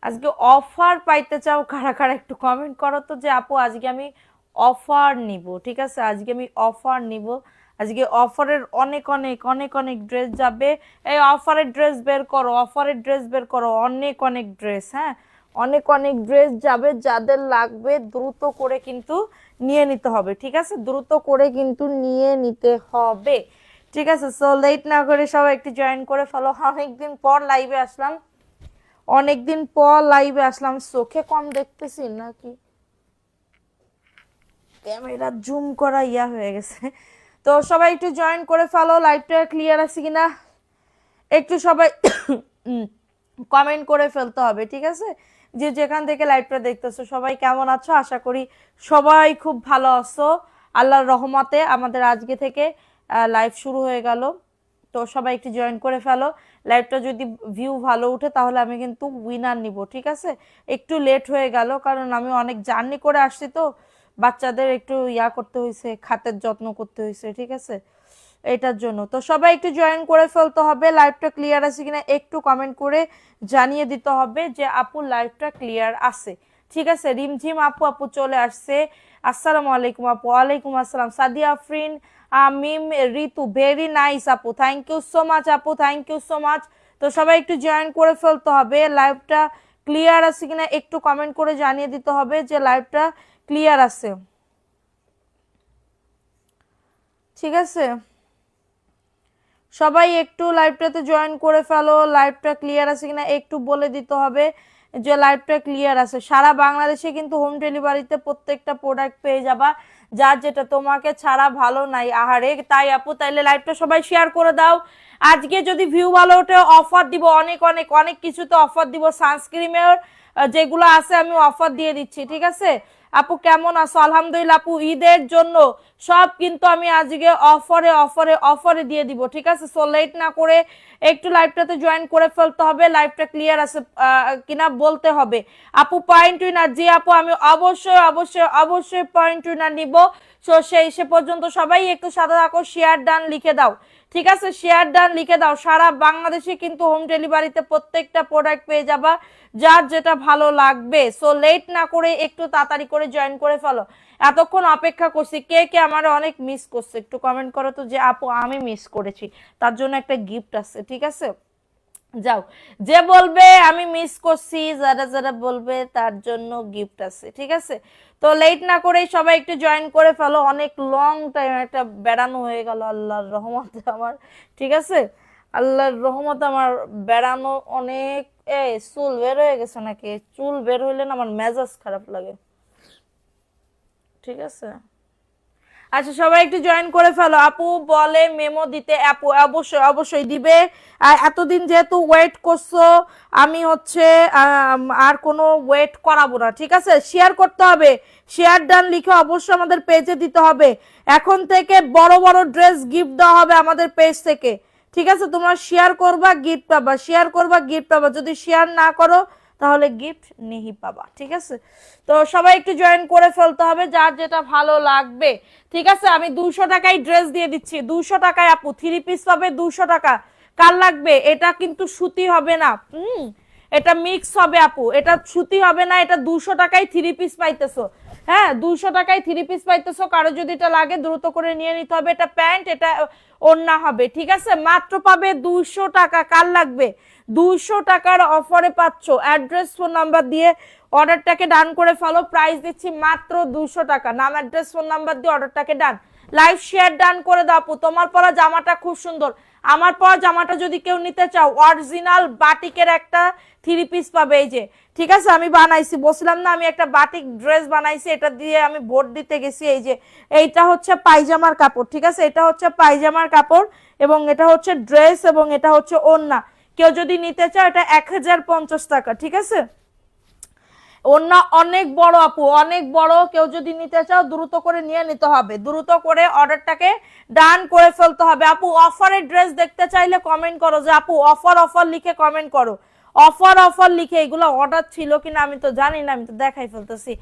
আজকে অফার পাইতে চাও কারা কারা একটু কমেন্ট করো তো যে আপু আজকে আমি অফার নিব, ঠিক আছে? আজকে আমি অফার নিব। আজকে অফারের অনেক অনেক অনেক অনেক ড্রেস যাবে। এই অফারের ড্রেস বের করো, অফারের ড্রেস বের করো, অনেক অনেক ড্রেস। হ্যাঁ, অনেক অনেক ড্রেস যাবে, যাদের লাগবে দ্রুত করে কিন্তু নিয়ে নিতে হবে, ঠিক আছে? দ্রুত করে কিন্তু নিয়ে নিতে হবে, ঠিক আছে? সো লেট না করে সবাই একটু জয়েন করে ফেলো। অনেকদিন পর লাইভে আসলাম, অনেকদিন পর লাইভে আসলাম। চোখে কম দেখতেছি নাকি ক্যামেরা জুম করা হয়ে গেছে? তো সবাই একটু জয়েন করে ফেলো। লাইভটা ক্লিয়ার আছে কিনা একটু সবাই কমেন্ট করে ফেলতে হবে, ঠিক আছে? যে যেখান থেকে লাইভটা দেখতেছো সবাই কেমন আছো? আশা করি সবাই খুব ভালো আছো। আল্লাহর রহমতে আমাদের আজকে থেকে লাইভ শুরু হয়ে গেল। তো সবাই একটু জয়েন করে ফেলো। লাইভটা যদি ভিউ ভালো উঠে তাহলে আমি কিন্তু উইনার নিব, ঠিক আছে? একটু লেট হয়ে গেল কারণ আমি অনেক জার্নি করে আসছি, তো বাচ্চাদের একটু করতে হয়েছে, খাতের যত্ন করতে হয়েছে, ঠিক আছে? এটার জন্য তো সবাই একটু জয়েন করে ফেলতে হবে। লাইভটা ক্লিয়ার আছে কিনা একটু কমেন্ট করে জানিয়ে দিতে হবে যে আপু লাইভটা ক্লিয়ার আছে, ঠিক আছে? রিমঝিম আপু আপু চলে আসছে। আসসালামু আলাইকুম আপু। ওয়ালাইকুম আসসালাম। সাদিয়া আফরিন, মিম, ঋতু, ভেরি নাইস আপু, থ্যাংক ইউ সো মাচ আপু, থ্যাংক ইউ সো মাচ। তো সবাই একটু জয়েন করে ফেলতে হবে। লাইভটা ক্লিয়ার আছে কিনা একটু কমেন্ট করে জানিয়ে দিতে হবে যে লাইভটা ক্লিয়ার আছে, ঠিক আছে? সবাই একটু লাইভটাতে জয়েন করে ফেলো। লাইভটা ক্লিয়ার আছে কিনা একটু বলে দিতে হবে যে লাইভটা ক্লিয়ার আছে। সারা বাংলাদেশে কিন্তু হোম ডেলিভারিতে প্রত্যেকটা প্রোডাক্ট পেয়ে যাবা, যার যেটা তোমাকে ছাড়া ভালো নাই। আহারে তাই আপু, তাইলে লাইভটা সবাই শেয়ার করে দাও। আজকে যদি ভিউ ভালো ওঠে অফার দিব, অনেক অনেক অনেক কিছুতে অফার দিব। সানস্ক্রিমের যেগুলো আছে আমি অফার দিয়ে দিচ্ছি, ঠিক আছে? আপু কেমন আছো? আলহামদুলিল্লাহ আপু, ঈদের জন্য সব কিন্তু আমি আজকে অফারে অফারে অফারে দিয়ে দিব, ঠিক আছে? সো লেট না করে একটু লাইভটাতে জয়েন করে ফেলতে হবে। লাইভটা ক্লিয়ার আছে কিনা বলতে হবে। আপু পয়েন্ট উইনার, জি আপু আমি অবশ্যই অবশ্যই অবশ্যই পয়েন্ট উইনার নিব। সো সে পর্যন্ত সবাই একটু সাথে থাকো, শেয়ার ডান লিখে দাও, ঠিক আছে? শেয়ার ডান লিখে দাও। সারা বাংলাদেশে কিন্তু হোম ডেলিভারিতে প্রত্যেকটা প্রোডাক্ট পেয়ে যাবা, যার যেটা ভালো লাগবে। সো লেট না করে একটু তাড়াতাড়ি করে জয়েন করে ফেলো। এতক্ষণ অপেক্ষা করছি, কে কে আমার অনেক মিস করছে একটু কমেন্ট করো তো যে আপু আমি মিস করেছি, তার জন্য একটা গিফট আছে, ঠিক আছে? যাও, যে বলবে আমি মিস করছি, যারা যারা বলবে তার জন্য গিফট আছে, ঠিক আছে? তো লেট না করে সবাই একটু জয়েন করে ফেলো। অনেক লং টাইম একটা বেড়ানো হয়ে গেল আল্লাহর রহমতে আমার, ঠিক আছে? আল্লাহর রহমতে আমার বেড়ানো অনেক। চুল বের হয়ে গেছে নাকি? চুল বের হইলে না আমার মেজাজ খারাপ লাগে, ঠিক আছে? আচ্ছা সবাই একটু জয়েন করে ফেলো। আপু বলে মেমো দিতে, আপু অবশ্যই অবশ্যই দিবে। আর এতদিন যেহেতু ওয়েট করছো, আমি হচ্ছে আর কোনো ওয়েট করাবো না, ঠিক আছে? শেয়ার করতে হবে, শেয়ার ডান লিখে অবশ্যই আমাদের পেজে দিতে হবে। এখন থেকে বড় বড় ড্রেস গিফট দেওয়া হবে আমাদের পেজ থেকে, ঠিক আছে? তোমরা শেয়ার করবা গিফট পাবা, শেয়ার করবা গিফট পাবা। যদি শেয়ার না করো তাহলে গিফট নেহি পাবা, ঠিক আছে? তো সবাই একটু জয়েন করে ফেলতে হবে, যার যেটা ভালো লাগবে, ঠিক আছে? আমি 200 টাকায় ড্রেস দিয়ে দিচ্ছি, 200 টাকায় আপু 3 পিস পাবে 200 টাকা। কার লাগবে? এটা কিন্তু সুতি হবে না, এটা মিক্স হবে আপু, এটা সুতি হবে না, এটা 200 টাকায় 3 পিস পাইতেছো। হ্যাঁ, 200 টাকায় 3 পিস পাইতেছো। কারো যদি এটা লাগে দ্রুত করে নিয়ে নিতে হবে। এটা প্যান্ট, এটা ওড়না হবে, ঠিক আছে? মাত্র পাবে 200 টাকা। কার লাগবে? 200 টাকার অফারে পাচ্ছ। অ্যাড্রেস ফোন নাম্বার দিয়ে অর্ডারটাকে ডান করে ফেলো। প্রাইস দিচ্ছি মাত্র 200 টাকা। নাম অ্যাড্রেস ফোন নাম্বার দিয়ে অর্ডারটাকে ডান। লাইভ শেয়ার ডান করে দাও আপু। তোমার পরা জামাটা খুব সুন্দর। আমার পরা জামাটা যদি কেউ নিতে চাও, অরিজিনাল বাটিকের একটা 3 পিস পাবে, এই যে, ঠিক আছে? আমি বানাইছি, বলছিলাম না আমি একটা বাটিক ড্রেস বানাইছি, এটা দিয়ে আমি ভোট দিতে গেছি। এই যে, এইটা হচ্ছে পায়জামার কাপড়, ঠিক আছে? এটা হচ্ছে পায়জামার কাপড় এবং এটা হচ্ছে ড্রেস এবং এটা হচ্ছে ওড়না। কেউ যদি নিতে চাও এটা 1050 টাকা, ঠিক আছে? ওড়না অনেক বড় আপু, অনেক বড়। কেউ যদি নিতে চাও দ্রুত করে নিয়ে নিতে হবে, দ্রুত করে অর্ডারটাকে ডান করে ফেলতে হবে। আপু অফারের ড্রেস দেখতে চাইলে কমেন্ট করো যে আপু অফার অফার লিখে কমেন্ট করো, অফার অফার লিখে। এগুলো অর্ডার ছিল কিনা আমি তো জানি না, আমি তো দেখাই ফেলতেছি।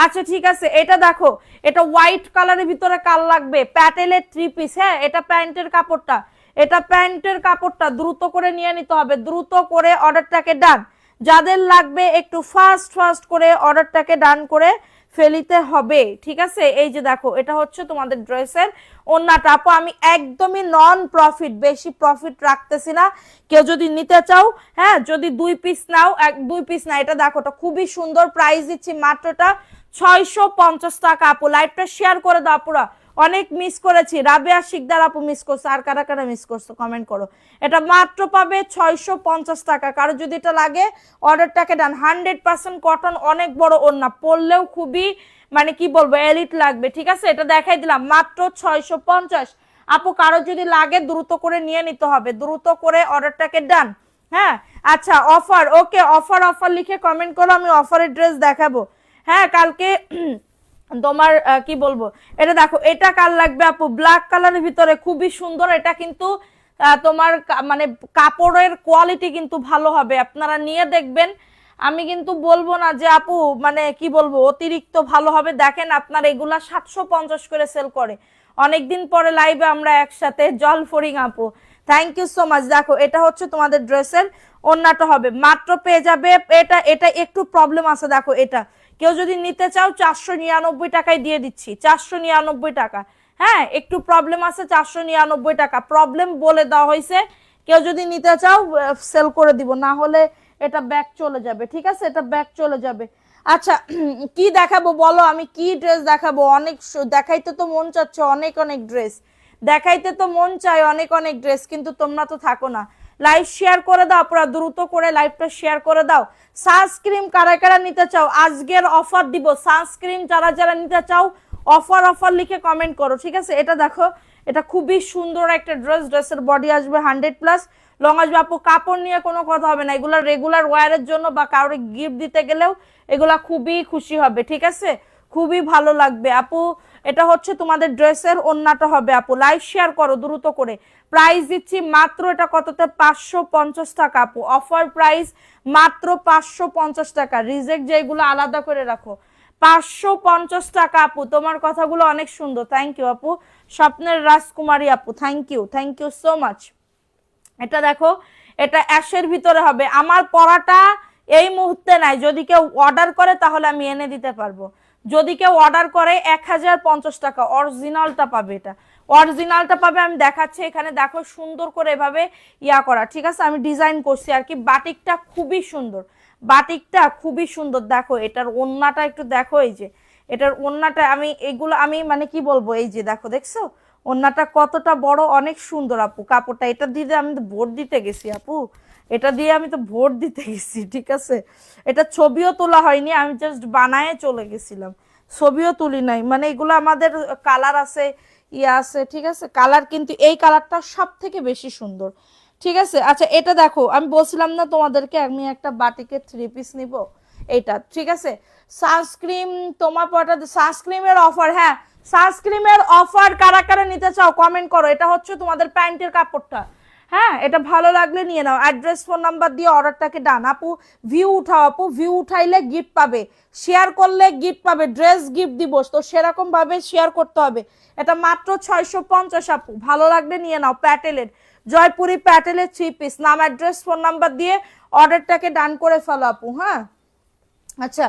আচ্ছা ঠিক আছে, এটা দেখো, এটা হোয়াইট কালারের ভিতরে কাল লাগবে, প্যাটেলের 3 পিস। হ্যাঁ, এটা প্যান্টের কাপড়টা, এটা প্যান্টের কাপড়টা দ্রুত করে নিয়ে নিতে হবে, দ্রুত করে অর্ডারটাকে ডান। যাদের লাগবে একটু ফাস্ট করে অর্ডারটাকে ডান করে ফেলিতে হবে, ঠিক আছে। এই যে দেখো এটা হচ্ছে তোমাদের ড্রেসের ওন্নাটা। আপু আমি একদমই নন প্রফিট, বেশি প্রফিট রাখতেছি না। কেউ যদি নিতে চাও, হ্যাঁ, যদি 2 পিস নাও, 2 পিস না, এটা দেখো এটা খুবই সুন্দর, প্রাইস দিচ্ছি মাত্রটা 650 টাকা। আপু লাইভটা শেয়ার করে দাও পুরা, অনেক মিস করেছি। রাবেয়া শিকদার আপু মিস করছো, আর কারা কারা মিস করছো কমেন্ট করো। এটা মাত্র পাবে 650 টাকা। কারো যদি এটা লাগে অর্ডারটাকে ডান। 100% কটন, অনেক বড় ওড়না, পরলেও খুবই মানে কি বলবো এলিট লাগবে, ঠিক আছে। এটা দেখাই দিলাম মাত্র 650। আপু কারো যদি লাগে দ্রুত করে নিয়ে নিতে হবে, দ্রুত করে অর্ডারটাকে ডান। হ্যাঁ আচ্ছা অফার, ওকে অফার লিখে কমেন্ট করো, আমি অফারের ড্রেস দেখাবো। হ্যাঁ কালকে তোমার কি বলবো, এটা দেখো এটা কার লাগবে আপু, ব্ল্যাক কালারের ভিতরে খুবই সুন্দর। এটা কিন্তু তোমার মানে কাপড়ের কোয়ালিটি কিন্তু ভালো হবে, আপনারা নিয়ে দেখবেন। আমি কিন্তু বলবো না যে আপু মানে কি বলবো অতিরিক্ত ভালো হবে। দেখেন আপনার এগুলা 750 করে সেল করে। অনেকদিন পরে লাইভে আমরা একসাথে, জল ফরিং আপু থ্যাংক ইউ সো মাচ। দেখো এটা হচ্ছে তোমাদের ড্রেসের ওন্নাটা হবে, মাত্র পেয়ে যাবে। এটা এটা একটু প্রবলেম আছে, দেখো এটা কেউ যদি নিতে চাও 499 টাকায় দিয়ে দিচ্ছি, 499 টাকা। হ্যাঁ একটু প্রবলেম আছে, 499 টাকা, প্রবলেম বলে দেওয়া হয়েছে। কেউ যদি নিতে চাও সেল করে দিব, না হলে এটা ব্যাক চলে যাবে, ঠিক আছে, এটা ব্যাক চলে যাবে। আচ্ছা কি দেখাবো বলো, আমি কি ড্রেস দেখাবো? অনেক দেখাইতে তো মন চাচ্ছে, অনেক ড্রেস দেখাইতে তো মন চায়, অনেক ড্রেস, কিন্তু তোমরা তো থাকো না। লাইভ শেয়ার করে দাও পুরো দ্রুত করে, লাইভটা শেয়ার করে দাও। সানস্ক্রিন কারা কারা নিতে চাও, আজকের অফার দিব। সানস্ক্রিন যারা যারা নিতে চাও অফার লিখে কমেন্ট করো, ঠিক আছে। এটা দেখো এটা খুবই সুন্দর একটা ড্রেস, ড্রেসের বডি আসবে 100+, লং আসবে। আপু কাপড় নিয়ে কোনো কথা হবে না, এগুলা রেগুলার ওয়্যারের জন্য বা কাউকে গিফট দিতে গেলেও এগুলা খুবই খুশি হবে, ঠিক আছে, খুবই ভালো লাগবে আপু। এটা হচ্ছে তোমাদের ড্রেসের ওন্নাটা হবে আপু, লাইভ শেয়ার করো দ্রুত করে। প্রাইস দিচ্ছি মাত্র এটা কততে, 550 টাকা আপু, অফার প্রাইস মাত্র 550 টাকা। রিজেক্ট যেগুলো আলাদা করে রাখো, 550 টাকা আপু। তোমার কথাগুলো অনেক সুন্দর, থ্যাংক ইউ আপু। স্বপ্নের রাজকুমারী আপু থ্যাংক ইউ সো মাচ। এটা দেখো এটা অ্যাশের ভিতরে হবে, আমার পরাটা এই মুহূর্তে নাই, যদি কেউ অর্ডার করে তাহলে আমি এনে দিতে পারবো। যদি কেউ অর্ডার করে 1050 টাকা অরিজিনালটা পাবে, এটা অরিজিনালটা পাবে। আমি দেখাচ্ছি এখানে, দেখো সুন্দর করে এভাবে ইয়া করা, ঠিক আছে, আমি ডিজাইন করছি আর কি। বাটিকটা খুবই সুন্দর, বাটিকটা খুবই সুন্দর। দেখো এটার ওন্নাটা একটু দেখো, এই যে এটার ওন্নাটা, আমি এগুলো আমি মানে কি বলবো, এই যে দেখো দেখছো ওন্নাটা কতটা বড়, অনেক সুন্দর আপু কাপড়টা। এটা দিয়ে আমি তো ভোট দিতে গেছি আপু, এটা দিয়ে আমি তো ভোট দিতে গেছি, ঠিক আছে। এটা ছবিও তোলা হয়নি, আমি জাস্ট বানায়ে চলে গেছিলাম, ছবিও তুলি নাই। মানে এগুলো আমাদের কালার আছে, ইয়ে আছে, ঠিক আছে, কালার কিন্তু এই কালারটা সব থেকে বেশি সুন্দর, ঠিক আছে। আচ্ছা এটা দেখো আমি বলছিলাম না তোমাদেরকে আমি একটা বাটিকের 3 পিস নিব, এইটা ঠিক আছে। সানস্ক্রিন তোমার পটা সানস্ক্রিনের অফার, হ্যাঁ সানস্ক্রিনের অফার কারা কারা নিতে চাও কমেন্ট করো। এটা হচ্ছে তোমাদের প্যান্টের কাপড়টা, হ্যাঁ এটা ভালো লাগলে নিয়ে নাও। অ্যাড্রেস ফোন নাম্বার দিয়ে অর্ডারটাকে ডান। আপু ভিউ উঠাও, আপু ভিউ উঠাইলে গিফট পাবে, শেয়ার করলে গিফট পাবে, ড্রেস গিফট দিব, তো সেরকম ভাবে শেয়ার করতে হবে। এটা মাত্র 650 আপু, ভালো লাগলে নিয়ে নাও। প্যাটেলের জয়পুরি প্যাটেলের 3 পিস, নাম অ্যাড্রেস ফোন নাম্বার দিয়ে অর্ডারটাকে ডান করে ফেলো আপু। হ্যাঁ আচ্ছা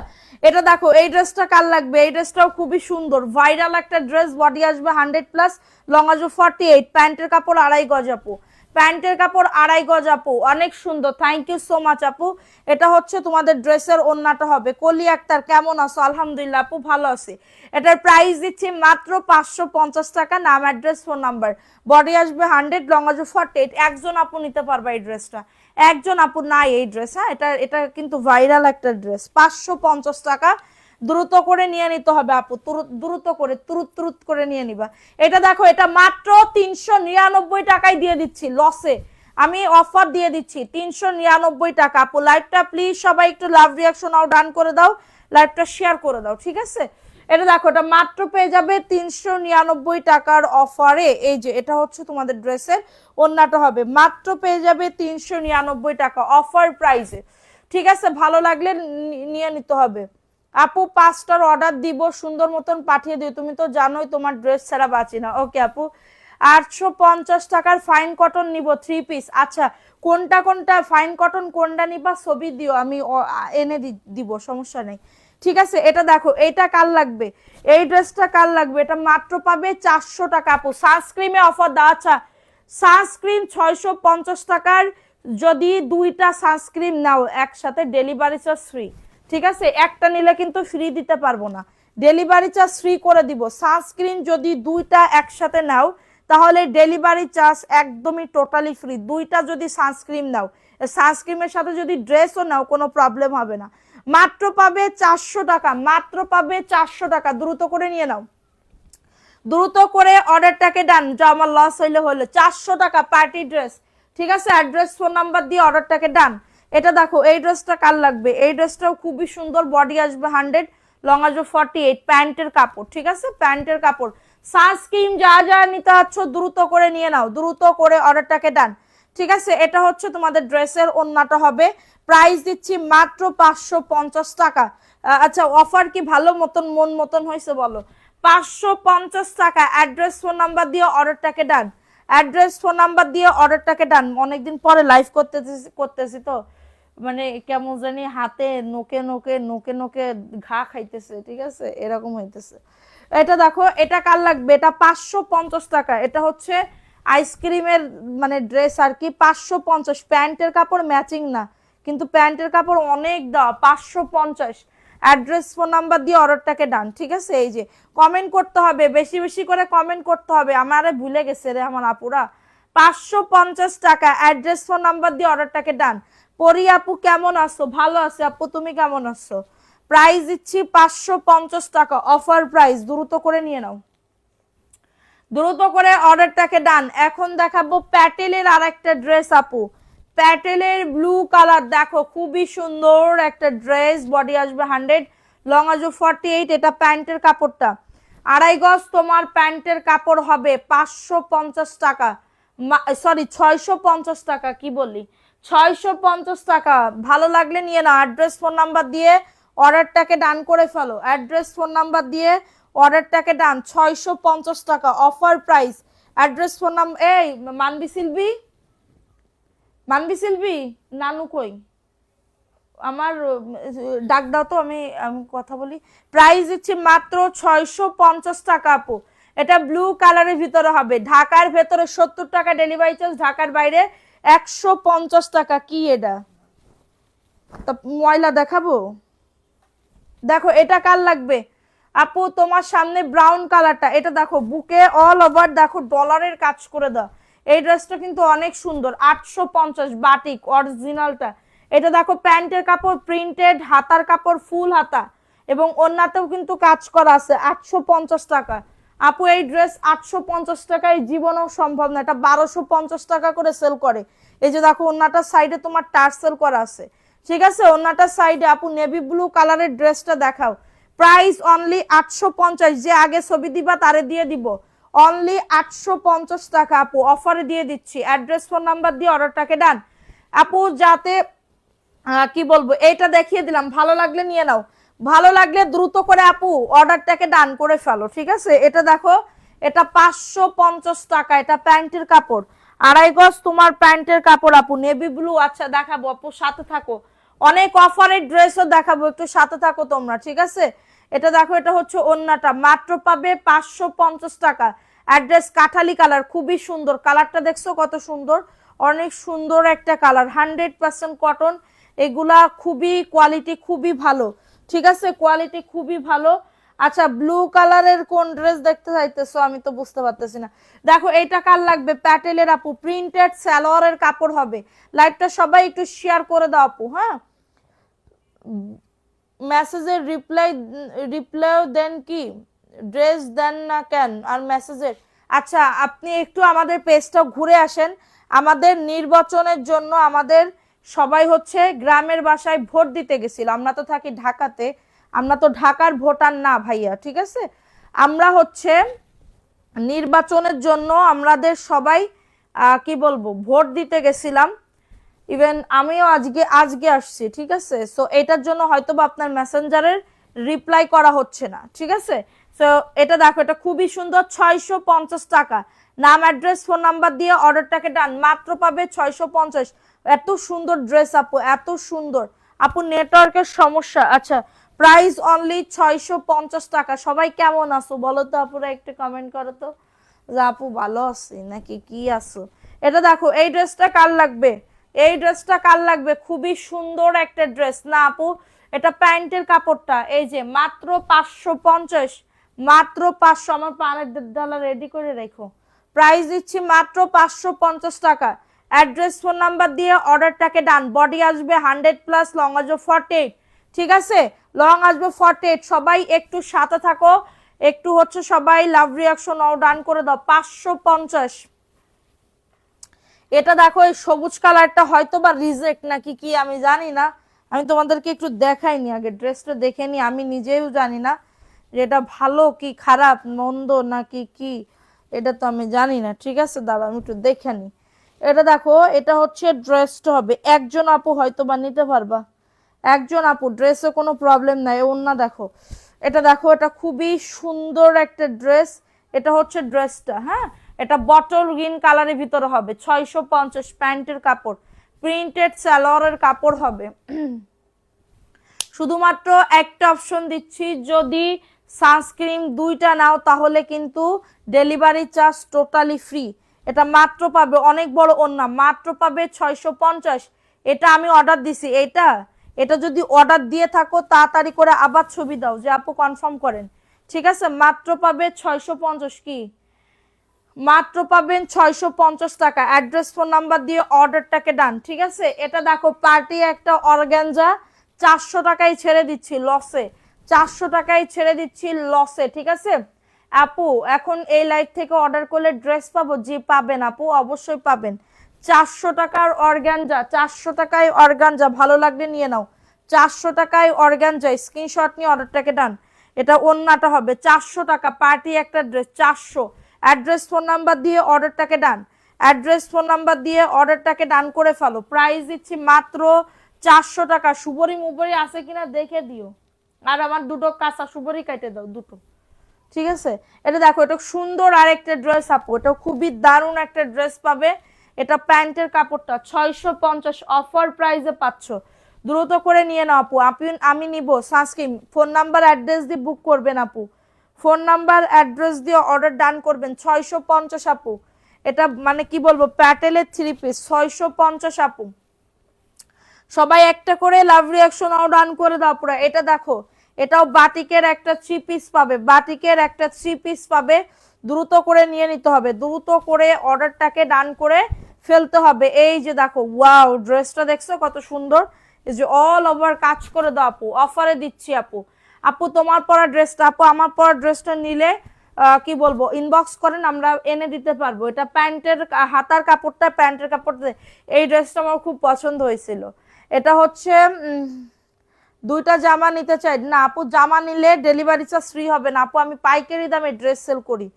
এটা দেখো এই ড্রেসটা কার লাগবে, এই ড্রেসটাও খুবই সুন্দর, ভাইরাল একটা ড্রেস, বডি আসবে 100+, লং আসবে 48, প্যান্টের কাপড় 2.5 গজ আপু, প্যান্টের কাপড় 2.5 গজ আপু, অনেক সুন্দর, থ্যাংক ইউ সো মাচ আপু। এটা হচ্ছে তোমাদের ড্রেসের ওন্নাটা হবে। কলি আক্তার কেমন আছো? আলহামদুলিল্লাহ আপু ভালো আছি। এটার প্রাইস দিচ্ছি মাত্র 550 টাকা, নাম অ্যাড্রেস ফোন নাম্বার, বডি আসবে 100, লং আসবে 48। একজন আপু নিতে পারবে এই ড্রেসটা, একজন আপু নাই এই ড্রেস, হ্যাঁ এটা এটা কিন্তু ভাইরাল একটা ড্রেস, 550 টাকা, দ্রুত করে নিয়ে নিতে হবে আপু, দ্রুত করে তুরুত করে নিয়ে নিবা। এটা দেখো এটা মাত্র 399 টাকায় দিয়ে দিচ্ছি, লসে আমি অফার দিয়ে দিচ্ছি 399 টাকা আপু। লাইভটা প্লিজ সবাই একটু লাভ রিয়াকশন আও ডান করে দাও, লাইভটা শেয়ার করে দাও, ঠিক আছে। এটা দেখো এটা মাত্র পেয়ে যাবে 399 টাকার অফারে। এই যে এটা হচ্ছে তোমাদের ড্রেসের ওন্নাটা হবে, মাত্র পেয়ে যাবে 399 টাকা অফার প্রাইসে, ঠিক আছে। ভালো লাগলে নিয়ে নিতে হবে আপু। 5টার অর্ডার দিব, সুন্দর মতন পাঠিয়ে দিও, তুমি তো জানোই তোমার ড্রেস ছাড়া বাঁচি না। ওকে আপু 850 টাকার ফাইন কটন নিব 3 পিস। আচ্ছা কোনটা কোনটা ফাইন কটন কোনটা নিবা ছবি দিও, আমি এনে দিব, সমস্যা নেই। ঠিক আছে, এটা দেখো, এটা কার লাগবে, এই ড্রেসটা কার লাগবে, এটা মাত্র পাবে 400 টাকা আপু। সানস্ক্রিমে অফার দেওয়া, আচ্ছা সানস্ক্রিন 650 টাকার, যদি 2টা সানস্ক্রিন নাও একসাথে ডেলিভারি চার্জ ফ্রি। ঠিক আছে, একটা নিলে কিন্তু ফ্রি দিতে পারবো না, ডেলিভারি চার্জ ফ্রি করে দিব। সানস্ক্রিন যদি 2টা একসাথে নাও তাহলে ডেলিভারি চার্জ একদমই টোটালি ফ্রি। 2টা যদি সানস্ক্রিন নাও, সানস্ক্রিনের সাথে যদি ড্রেসও নাও কোনো প্রবলেম হবে না। মাত্র পাবে 400 টাকা, মাত্র পাবে 400 টাকা, দ্রুত করে নিয়ে নাও, দ্রুত করে অর্ডারটাকে ডান, যা আমার লস হইলে হলো। 400 টাকা পার্টি ড্রেস। ঠিক আছে, অ্যাড্রেস ফোন নাম্বার দিয়ে অর্ডারটাকে ডান। এটা দেখো, এই ড্রেসটা কার লাগবে, এই ড্রেসটাও খুবই সুন্দর, বডি আসবে 100, লং আসবে 48, প্যান্টের কাপড়। ঠিক আছে, প্যান্টের কাপড়। সানস্ক্রিন যা যা নিতে চাচ্ছ দ্রুত করে নিয়ে নাও, দ্রুত করে অর্ডারটাকে ডান। ঠিক আছে, এটা হচ্ছে তোমাদের ড্রেসের ওন্নাটা হবে। প্রাইস দিচ্ছি মাত্র 550 টাকা। আচ্ছা, অফার কি ভালো মতন মন মতন হয়েছে বলো? 550 টাকা। অ্যাড্রেস ফোন নাম্বার দিয়ে অর্ডারটাকে ডান, অ্যাড্রেস ফোন নাম্বার দিয়ে অর্ডারটাকে ডান। অনেকদিন পরে লাইভ করতেছি তো মানে কেমন জানি হাতে নোকে নোকে নোকে নোকে ঘা খাইতেছে। ঠিক আছে, এরকম হইতেছে। এটা দেখো, এটা কার লাগবে, এটা 550 টাকা। এটা হচ্ছে আইসক্রিমের মানে ড্রেস আর কি, 550। প্যান্টের কাপড় ম্যাচিং না, কিন্তু প্যান্টের কাপড় অনেক দাও, 550। অ্যাড্রেস ফোন নাম্বার দিয়ে অর্ডারটাকে ডান। ঠিক আছে, এই যে কমেন্ট করতে হবে, বেশি বেশি করে কমেন্ট করতে হবে, আমারে ভুলে গেছে রে আমার আপুরা। 550 টাকা, অ্যাড্রেস ফোন নাম্বার দিয়ে অর্ডারটাকে ডান। পরি আপু কেমন আছো? ভালো আছে আপু, তুমি কেমন আছো? প্রাইস দিচ্ছি 550 টাকা, অফার প্রাইস, দ্রুত করে নিয়ে নাও, দ্রুত করে অর্ডারটাকে ডান। এখন দেখাবো প্যাটেলের আর একটা ড্রেস আপু, প্যাটেলের ব্লু কালার, দেখো খুবই সুন্দর একটা ড্রেস, বডি আসবে 100, লং আসবে 48। এটা প্যান্টের কাপড়টা 2.5 গজ, তোমার প্যান্টের কাপড় হবে 550 টাকা, সরি 650 টাকা, কি বলি 650 টাকা। ভালো লাগলে নিয়ে নাও, অ্যাড্রেস ফোন নাম্বার দিয়ে অর্ডারটাকে ডান করে ফেলো, অ্যাড্রেস ফোন নাম্বার দিয়ে অর্ডারটাকে ডান। 650 টাকা offer price. Address phone number, এই মানবি শিল্পী, মানবি শিল্পী, নানু কই আমার, ডাক দাও তো, আমি কথা বলি। প্রাইস দিচ্ছি মাত্র 650 টাকা আপু। এটা ব্লু কালারের ভিতরে হবে, ঢাকার ভেতরে 70 টাকা ডেলিভারি চার্জ, ঢাকার বাইরে 150 টাকা। কি এটা তো ময়লা দেখাবো? দেখো, এটা কার লাগবে আপু, তোমার সামনে ব্রাউন কালারটা, এটা দেখো বুকে অল ওভার দেখো ডলারের কাজ করে দাও। এই ড্রেসটা কিন্তু অনেক সুন্দর, 850 বাটিক অরিজিনালটা। এটা দেখো প্যান্টের কাপড় প্রিন্টেড, হাতার কাপড় ফুল হাতা, এবং ওন্নাতেও কিন্তু কাজ করা আছে। 850 টাকা আপু, এই ড্রেস 850 টাকায় জীবনেও সম্ভব না, এটা 1250 টাকা করে সেল করে। এই যে দেখো ওন্নাটার সাইডে তোমার টার্সেল করা আছে। ঠিক আছে, ওন্নাটার সাইডে আপু নেভি ব্লু কালারের ড্রেসটা দেখাও। প্রাইস অনলি 850, যে আগে ছবি দিবা তারে দিয়ে দিব, অনলি 850 টাকা আপু, অফারে দিয়ে দিচ্ছি। অ্যাড্রেস ফোন নাম্বার দিয়ে অর্ডারটাকে ডান আপু, যাতে কি বলবো, এইটা দেখিয়ে দিলাম, ভালো লাগলে নিয়ে নাও, ভালো লাগলে দ্রুত করে আপু অর্ডারটাকে ডান করে ফেলো। ঠিক আছে, এটা দেখো, এটা 550 টাকা, এটা প্যান্টের কাপড়, 2.5 গজ তোমার প্যান্টের কাপড় আপু, নেভি ব্লু। আচ্ছা দেখাবো আপু, সাথে থাকো, অনেক অফারের ড্রেসও দেখাবো, একটু সাথে থাকো তোমরা। ঠিক আছে, এটা দেখো, এটা হচ্ছে ওন্নাটা, মাত্র পাবে 550 টাকা। অ্যাড্রেস কাঠালি কালার, খুবই সুন্দর কালারটা, দেখছো কত সুন্দর, অনেক সুন্দর একটা কালার, 100% কটন, এগুলা খুবই কোয়ালিটি খুবই ভালো। ঠিক আছে, কোয়ালিটি খুবই ভালো। আচ্ছা, ব্লু কালারের কোন ড্রেস দেখতে চাইতেছো আমি তো বুঝতে পারতেছি না। দেখো, এইটা কার লাগবে, প্যাটেলের আপু, প্রিন্টেড সালোয়ারের কাপড় হবে। লাইভটা সবাই একটু শেয়ার করে দাও আপু। হ্যাঁ, মেসেজের রিপ্লাই দেন কি, ড্রেস দেন না কেন আর মেসেজের? আচ্ছা, আপনি একটু আমাদের পেজটা ঘুরে আসেন। আমাদের নির্বাচনের জন্য আমাদের সবাই হচ্ছে গ্রামের বাসায় ভোট দিতে গেছিল, আমরা তো থাকি ঢাকাতে, আমরা তো ঢাকার ভোটার না ভাইয়া। ঠিক আছে, আমরা হচ্ছে নির্বাচনের জন্য আমাদের সবাই কি বলবো ভোট দিতে গেছিলাম, ইভেন আমিও আজকে আসছি। ঠিক আছে, সো এটার জন্য হয়তো বা আপনার মেসেঞ্জারের রিপ্লাই করা হচ্ছে না। ঠিক আছে, সো এটা দেখো, এটা খুবই সুন্দর, 650 টাকা। নাম অ্যাড্রেস ফোন নাম্বার দিয়ে অর্ডারটাকে ডান, মাত্র পাবে 650। এত সুন্দর ড্রেস আপু, এত সুন্দর। আপু নেটওয়ার্কের সমস্যা। আচ্ছা, প্রাইস অনলি 650 টাকা। সবাই কেমন আছো বলো তো আপুরা, একটু কমেন্ট করো তো যে আপু ভালো আছি নাকি কি আছো। এটা দেখো, এই ড্রেসটা কার লাগবে, এই ড্রেসটা কার লাগবে, খুবই সুন্দর একটা ড্রেস না আপু। এটা প্যান্টের কাপড়টা, এই যে মাত্র 550, মাত্র 500। আমার পানের ডালা রেডি করে রেখো। প্রাইস দিচ্ছি মাত্র 550 টাকা। অ্যাড্রেস ফোন নাম্বার দিয়ে অর্ডারটাকে ডান। বডি আসবে 100+, লং আসবে 48, ঠিক আছে, লং আসবে 48। সবাই একটু সাথে থাকো, একটু হচ্ছে সবাই লাভ রিয়াকশন ডান করে দাও। 550। এটা দেখো, এই সবুজ কালারটা হয়তো বা রিজেক্ট নাকি কি আমি জানি না, আমি তোমাদেরকে একটু দেখাইনি, আগে ড্রেসটা দেখে নি, আমি নিজেও জানি না যে এটা ভালো কি খারাপ মন্দ নাকি কি, এটা তো আমি জানি না। ঠিক আছে, দাঁড়া আমি একটু দেখে নি। এটা দেখো, এটা হচ্ছে ড্রেসটা হবে, একজন আপু হয়তো বা নিতে পারবা, একজন আপু, ড্রেসে কোনো প্রবলেম নাই। ওন্না দেখো, এটা দেখো, এটা খুবই সুন্দর একটা ড্রেস। এটা হচ্ছে ড্রেসটা, হ্যাঁ, এটা বটল গ্রিন কালারের ভিতরে হবে। 650 প্যান্টের কাপড়, প্রিন্টেড সালোয়ারের কাপড় হবে। শুধুমাত্র একটা অপশন দিচ্ছি, যদি সানস্ক্রিন দুইটা নাও তাহলে কিন্তু ডেলিভারি চার্জ টোটালি ফ্রি। এটা মাত্র পাবে, অনেক বড় ওন্না, মাত্র পাবে 650। এটা আমি অর্ডার দিছি। এটা এটা যদি অর্ডার দিয়ে থাকো তাড়াতাড়ি করে আবার ছবি দাও যে আপু কনফার্ম করেন। ঠিক আছে, মাত্র পাবে 650। কি মাত্র পাবেন 650 টাকা। অ্যাড্রেস ফোন নাম্বার দিয়ে অর্ডারটাকে ডান। ঠিক আছে, এটা দেখো পার্টি একটা অর্গানজা, 400 টাকায় ছেড়ে দিচ্ছি লসে, 400 টাকায় ছেড়ে দিচ্ছি লসে। ঠিক আছে আপু, এখন এই লাইভ থেকে অর্ডার করলে ড্রেস পাবো? জি পাবেন আপু, অবশ্যই পাবেন। 400 টাকার অর্গানজা, 400 টাকায় অর্গানজা, ভালো লাগলে নিয়ে নাও। 400 টাকায় অর্গানজা, স্ক্রিনশট নিয়ে অর্ডারটাকে ডান। এটা ওন্নাটা হবে 400 টাকা, পার্টি একটা ড্রেস 400। অ্যাড্রেস ফোন নাম্বার দিয়ে অর্ডারটাকে ডান, অ্যাড্রেস ফোন নাম্বার দিয়ে অর্ডারটাকে ডান করে ফেলো। প্রাইস দিচ্ছি মাত্র 400 টাকা। সুবরি মুবরি আছে কিনা দেখে দিও, আর আমার দুটো কাঁচা সুবরি কাটে দাও দুটো। ঠিক আছে, এটা দেখো, এটা সুন্দর আরেকটা ড্রেস আপু, এটা খুবই দারুণ একটা ড্রেস পাবে। এটা প্যান্টের কাপড়টা 650, অফার প্রাইসে পাচ্ছ। দ্রুত করে নিয়ে নাও আপু। আমি নিব সানস্ক্রিন। ফোন নাম্বার অ্যাড্রেস দিয়ে বুক করবেন আপু, ফোন নাম্বার অ্যাড্রেস দিয়ে অর্ডার ডান করবেন। 650 আপু, এটা মানে কি বলবো, প্যাটেলের 3 পিস 650 আপু। সবাই একটা করে লাভ রিয়াকশন ডান করে দাও পুরো। এটা দেখো, এটাও বাটিকের একটা 3 পিস পাবে, বাটিকের একটা 3 পিস পাবে। দ্রুত করে নিয়ে নিতে হবে, দ্রুত করে অর্ডারটাকে ডান করে ফেলতে হবে। এই যে দেখো, ওয়াও, ড্রেসটা দেখছো কত সুন্দর, এই যে অল ওভার কাজ করে দাও আপু, অফারে দিচ্ছি আপু। আপু তোমার পরা ড্রেসটা, আপু আমার পরা ড্রেসটা নিলে কি বলবো, ইনবক্স করেন, আমরা এনে দিতে পারবো। এটা প্যান্টের হাতার কাপড়টা, প্যান্টের কাপড়টা, এই ড্রেসটা আমার খুব পছন্দ হয়েছিল। এটা হচ্ছে দুইটা জামা নিতে চাই না আপু, জামা নিলে ডেলিভারি চার্জ ফ্রি হবে না আপু, আমি পাইকারি দামে ড্রেস সেল করি।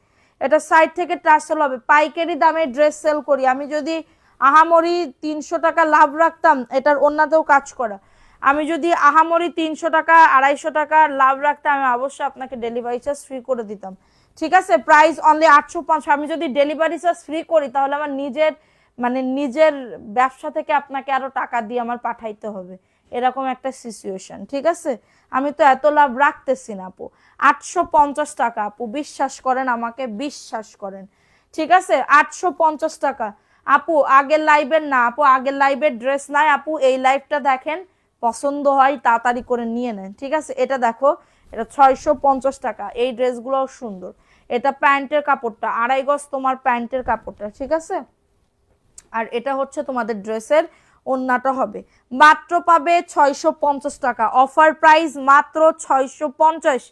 এটা সাইড থেকে টার্সেল হবে, পাইকারি দামে ড্রেস সেল করি। আমি যদি আহামরি 300 টাকা লাভ রাখতাম, এটার অন্যতেও কাজ করা, আমি যদি আহামরি 300 টাকা 250 টাকা লাভ রাখতাম, আমি অবশ্যই আপনাকে ডেলিভারি চার্জ ফ্রি করে দিতাম। ঠিক আছে, প্রাইস অনলি 850। আমি যদি ডেলিভারি চার্জ ফ্রি করি তাহলে আমার নিজের মানে নিজের ব্যবসা থেকে আপনাকে আরো টাকা দিয়ে আমার পাঠাইতে হবে, এরকম একটা সিচুয়েশন। ঠিক আছে, আমি তো এত লাভ রাখতেছি না আপু। 850 টাকা আপু, বিশ্বাস করেন আমাকে, বিশ্বাস করেন। ঠিক আছে, 850 টাকা আপু। আগের লাইভের না আপু, আগের লাইভের ড্রেস নাই আপু, এই লাইভটা দেখেন, পছন্দ হয় তাড়াতাড়ি করে নিয়ে নেন। ঠিক আছে, এটা দেখো, এটা 650 টাকা। এই ড্রেসগুলোও সুন্দর। এটা প্যান্টের কাপড়টা 2.5 গজ, তোমার প্যান্টের কাপড়টা। ঠিক আছে, আর এটা হচ্ছে তোমাদের ড্রেসের ওন্নাটা হবে। মাত্র পাবে 650 টাকা, অফার প্রাইস মাত্র 650।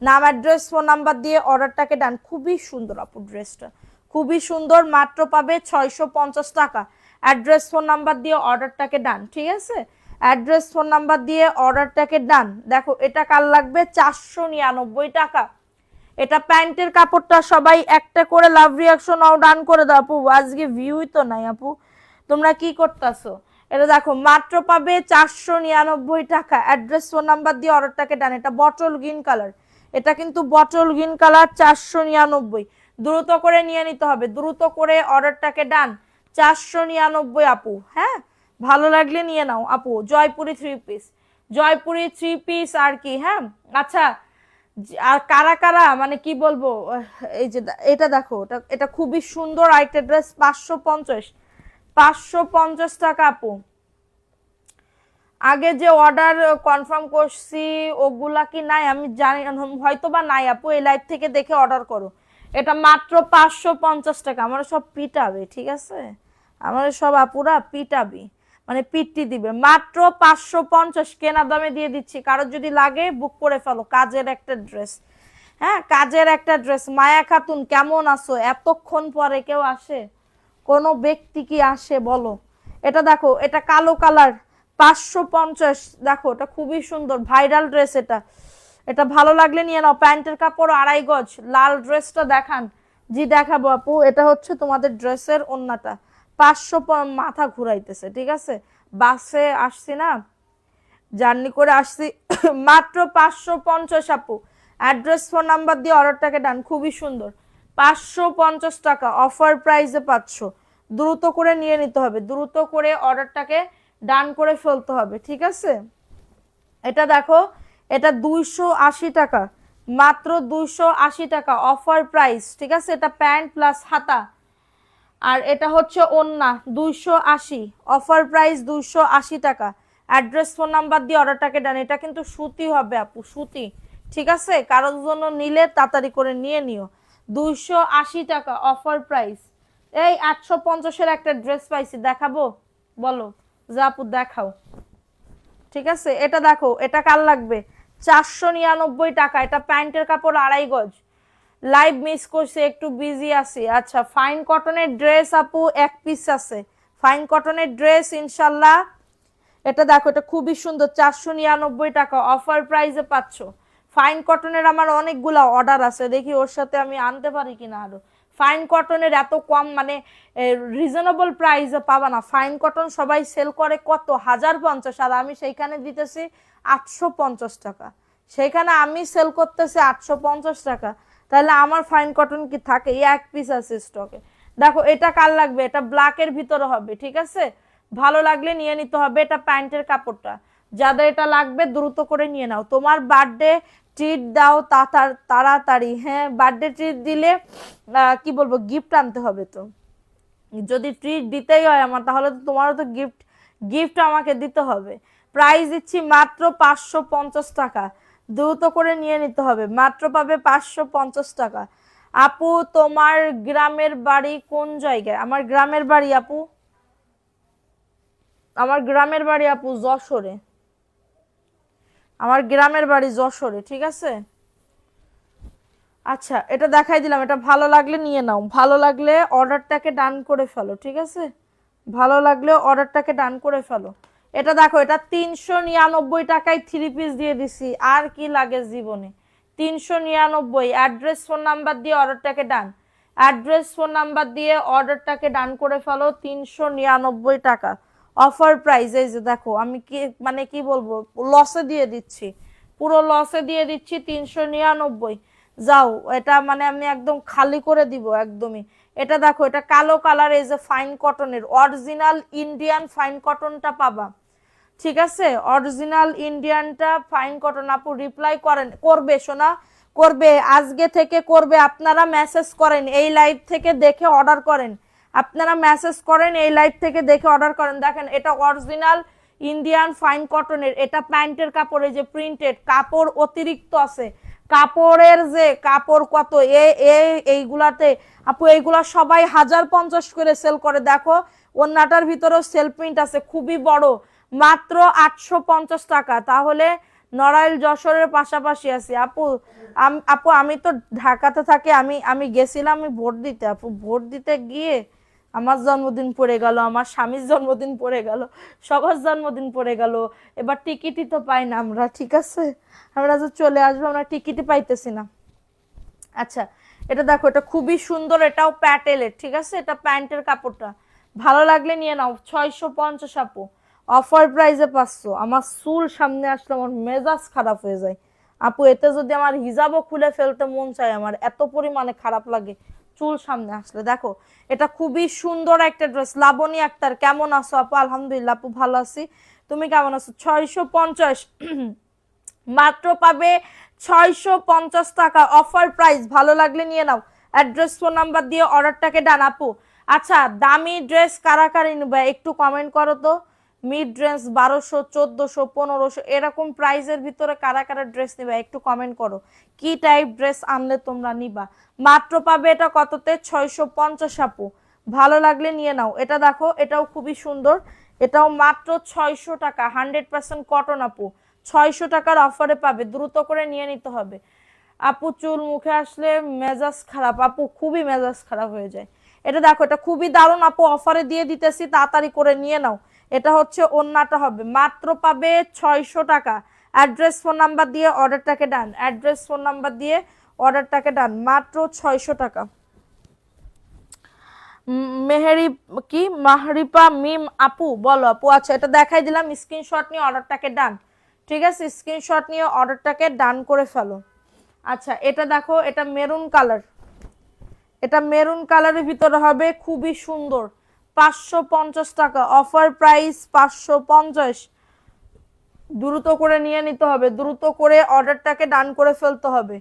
নাম অ্যাড্রেস ফোন নাম্বার দিয়ে অর্ডারটাকে ডান। খুবই সুন্দর আপু ড্রেসটা, খুবই সুন্দর, মাত্র পাবে 650 টাকা। অ্যাড্রেস ফোন নাম্বার দিয়ে অর্ডারটাকে ডান। ঠিক আছে, অ্যাড্রেস ফোন নাম্বার দিয়ে অর্ডারটাকে ডান। দেখো, এটা কার লাগবে? 499 টাকা। এটা প্যান্টের কাপড়টা, সবাই একটা করে লাভ রিয়াকশন ডান করে দাও আপু, আজকে ভিউই তো নাই আপু, তোমরা কি করতেছো? এটা দেখো, মাত্র পাবে 499 টাকা। অ্যাড্রেস ফোন নাম্বার দিয়ে অর্ডারটাকে ডান। এটা বটল গ্রিন কালার, এটা কিন্তু বটল গ্রিন কালার, 499। দ্রুত করে নিয়ে নিতে হবে, দ্রুত করে অর্ডারটাকে ডান। 499 আপু, হ্যাঁ ভালো লাগলে নিয়ে নাও আপু। Jaipuri three piece, Jaipuri three piece আর কি। হ্যাঁ আচ্ছা, আর কারা কারা মানে কি বলবো, এই যে এটা দেখো, এটা খুবই সুন্দর আরেকটা ড্রেস, 550, 550 টাকা আপু। আগে যে অর্ডার কনফার্ম করছি ওগুলা কি নাই আমি জানি, হয়তো বা নাই আপু, এই লাইভ থেকে দেখে অর্ডার করো। এটা মাত্র 550 টাকা। আমার সব পিটাবে, ঠিক আছে, আমার সব আপুরা পিটাবি, মানে পিটি দিবে। মাত্র 550 কেনা দামে দিয়ে দিচ্ছি, কারোর যদি লাগে বুক করে ফেলো। কাজের একটা ড্রেস, হ্যাঁ কাজের একটা ড্রেস। মায়া খাতুন কেমন আছো? এতক্ষণ পরে কেউ আসে, কোনো ব্যক্তি কি আসে বলো? এটা দেখো, এটা কালো কালার, 550। দেখো এটা খুবই সুন্দর ভাইরাল ড্রেস। এটা এটা ভালো লাগলে নিয়ে নাও। প্যান্টের কাপড় 2.5 গজ। লাল ড্রেসটা দেখান। জি দেখাবো আপু। এটা হচ্ছে তোমাদের ড্রেসের ওন্নাটা। 500, মাথা ঘুরাইতেছে, ঠিক আছে, বাসে আসছি না, জার্নি করে আসছি। মাত্র 550 আপু। অ্যাড্রেস ফোন নাম্বার দিয়ে অর্ডারটাকে ডান। খুবই সুন্দর, 550 টাকা অফার প্রাইসে পাচ্ছ। দ্রুত করে নিয়ে নিতে হবে, দ্রুত করে অর্ডারটাকে ডান করে ফেলতে হবে, ঠিক আছে। এটা দেখো, এটা 280 টাকা, মাত্র 280 টাকা অফার প্রাইস, ঠিক আছে। এটা প্যান্ট প্লাস হাতা, আর এটা হচ্ছে ওন্না, 280 অফার প্রাইস, 280 টাকা। অ্যাড্রেস ফোন নাম্বার দিয়ে অর্ডারটাকে ডান। এটা কিন্তু সুতি হবে আপু, সুতি, ঠিক আছে, কারোর জন্য নিলে তাড়াতাড়ি করে নিয়ে নিও। 280 টাকা অফার প্রাইস। এই 850-এর একটা ড্রেস পাইছি, দেখাবো বলো? যা আপু দেখাও, ঠিক আছে। এটা দেখো, এটা কার লাগবে? 499 টাকা। এটা প্যান্টের কাপড় 2.5 গজ। লাইভ মিস করছি, একটু বিজি আছি। আচ্ছা, ফাইন কটনের ড্রেস আপু 1 পিস আছে, ফাইন কটনের ড্রেস ইনশাল্লাহ। এটা দেখো, এটা খুবই সুন্দর, 499 টাকা অফার প্রাইসে পাচ্ছ। ফাইন কটনের আমার অনেকগুলা অর্ডার আছে, দেখি ওর সাথে আমি আনতে পারি কিনা আরো। ফাইন কটনের এত কম মানে রিজনেবল প্রাইসে পাবা না। ফাইন কটন সবাই সেল করে কত 1050, আর আমি সেইখানে দিতেছি 850 টাকা। সেইখানে আমি সেল করতেছি 850 টাকা, তাহলে আমার ফাইন কটন কি থাকে? 1 পিস আছে স্টকে। দেখো এটা কার লাগবে? এটা ব্ল্যাকের ভিতরে হবে, ঠিক আছে, ভালো লাগলে নিয়ে নিতে হবে। এটা প্যান্টের কাপড়টা, যাদের এটা লাগবে দ্রুত করে নিয়ে নাও। তোমার বার্থডে ট্রিট দাও তাড়াতাড়ি। হ্যাঁ বার্থডে ট্রিট দিলে কি বলবো, গিফট আনতে হবে। তো যদি ট্রিট দিতেই হয় আমার, তাহলে তো তোমারও তো গিফট গিফট আমাকে দিতে হবে। প্রাইস দিচ্ছি মাত্র 550 টাকা, দ্রুত করে নিয়ে নিতে হবে, মাত্র পাবে 550 টাকা। আপু তোমার গ্রামের বাড়ি কোন জায়গায়? আমার গ্রামের বাড়ি আপু, আমার গ্রামের বাড়ি আপু যশোরে। আমার গ্রামের বাড়ি যশোরে, ঠিক আছে। আচ্ছা এটা দেখাই দিলাম, এটা ভালো লাগলে নিয়ে নাও, ভালো লাগলে অর্ডারটাকে ডান করে ফেলো, ঠিক আছে, ভালো লাগলে অর্ডারটাকে ডান করে ফেলো। এটা দেখো, এটা 399 টাকায় 3 পিস দিয়ে দিছি, আর কি লাগে জীবনে? 399। অ্যাড্রেস ফোন নাম্বার দিয়ে অর্ডারটাকে ডান, অ্যাড্রেস ফোন নাম্বার দিয়ে অর্ডারটাকে ডান করে ফেলো। 399 টাকা অফার প্রাইস। এই যে দেখো, আমি কি মানে কি বলবো, লসে দিয়ে দিচ্ছি, পুরো লসে দিয়ে দিচ্ছি। 399, যাও, এটা মানে আমি একদম খালি করে দিব একদমই। এটা দেখো, এটা কালো কালার, এই যে ফাইন কটনের অরিজিনাল ইন্ডিয়ান ফাইন কটনটা পাবা, ঠিক আছে, অরিজিনাল ইন্ডিয়ানটা ফাইন কটন। আপু রিপ্লাই করেন, করবে সোনা, করবে, আজকে থেকে করবে। আপনারা মেসেজ করেন, এই লাইভ থেকে দেখে অর্ডার করেন, আপনারা মেসেজ করেন, এই লাইভ থেকে দেখে অর্ডার করেন। দেখেন এটা অরিজিনাল ইন্ডিয়ান ফাইন কটনের। এটা প্যান্টের কাপড়, এই যে প্রিন্টেড কাপড় অতিরিক্ত আছে। কাপড়ের যে কাপড় কত এইগুলাতে আপু, এইগুলা সবাই 1050 করে সেল করে। দেখো ওন্নাটার ভিতরেও সেল প্রিন্ট আছে, খুবই বড়, মাত্র 850 টাকা। তাহলে নড়াইল যশোরের পাশাপাশি আছি আপু। আপু আমি তো ঢাকাতে থাকি, আমি আমি গেছিলাম আমি ভোট দিতে আপু। ভোট দিতে গিয়ে আমার জন্মদিন পড়ে গেল, আমার স্বামীর জন্মদিন পড়ে গেল, সবার জন্মদিন পড়ে গেল। এবার টিকিটই তো পাই না আমরা, ঠিক আছে, আমরা যে চলে আসবো, আমরা টিকিটই পাইতেছি না। আচ্ছা এটা দেখো, এটা খুবই সুন্দর, এটাও প্যাটেলের, ঠিক আছে, এটা প্যান্টের কাপড়টা, ভালো লাগলে নিয়ে নাও। 650 আপু অফার প্রাইসে 500। আমার চুল সামনে আসলে আমার মেজাজ খারাপ হয়ে যায় আপু, এতে যদি আমার হিজাবও খুলে ফেলতে মন চায়, আমার এত পরিমাণে খারাপ লাগে। চুল সামনে আসলে দেখো, এটা খুবই সুন্দর একটা ড্রেস। লাবণী আক্তার কেমন আছো আপু? আলহামদুলিল্লাহ আপু ভালো আছি, তুমি কেমন আছো? 650 মাত্র পাবে 650 টাকা অফার প্রাইস। ভালো লাগলে নিয়ে নাও, অ্যাড্রেস ফোন নাম্বার দিয়ে অর্ডারটাকে ডান আপু। আচ্ছা, দামি ড্রেস কারা কারা নিবে একটু কমেন্ট করো তো। মিড রেঞ্জ 1200, 1400, 1500 এরকম প্রাইসের ভিতরে কারা কারা ড্রেস নিবে একটু কমেন্ট করো। কি টাইপ ড্রেস আনলে তোমরা নিবা? মাত্র পাবে এটা কততে? 650 আপু। ভালো লাগলে নিয়ে নাও। এটা দেখো, এটাও খুবই সুন্দর, এটাও মাত্র 600 টাকা, 100% কটন আপু। 600 টাকার অফারে পাবে, দ্রুত করে নিয়ে নিতে হবে। আপু চুল মুখে আসলে মেজাজ খারাপ, আপু খুবই মেজাজ খারাপ হয়ে যায়। এটা দেখো, এটা খুবই দারুণ আপু, অফারে দিয়ে দিতেছি, তাড়াতাড়ি করে নিয়ে নাও। এটা হচ্ছে ওন্নাটা হবে, মাত্র পাবে 600 টাকা। অ্যাড্রেস ফোন নাম্বার দিয়ে অর্ডারটাকে ডান, অ্যাড্রেস ফোন নাম্বার দিয়ে অর্ডারটাকে ডান, মাত্র 600 টাকা। মেহেরি কি মাহরিপা মিম আপু বলো আপু। আচ্ছা, এটা দেখাই দিলাম, স্ক্রিনশট নিয়ে অর্ডারটাকে ডান। ঠিক আছে, স্ক্রিনশট নিয়ে অর্ডারটাকে ডান করে ফেলো। আচ্ছা, এটা দেখো, এটা মেরুন কালার, এটা মেরুন কালারের ভিতরে হবে, খুবই সুন্দর। 550 টাকা অফার প্রাইস, 550। দ্রুত করে নিয়ে নিতে হবে, দ্রুত করে অর্ডারটাকে ডান করে ফেলতে হবে।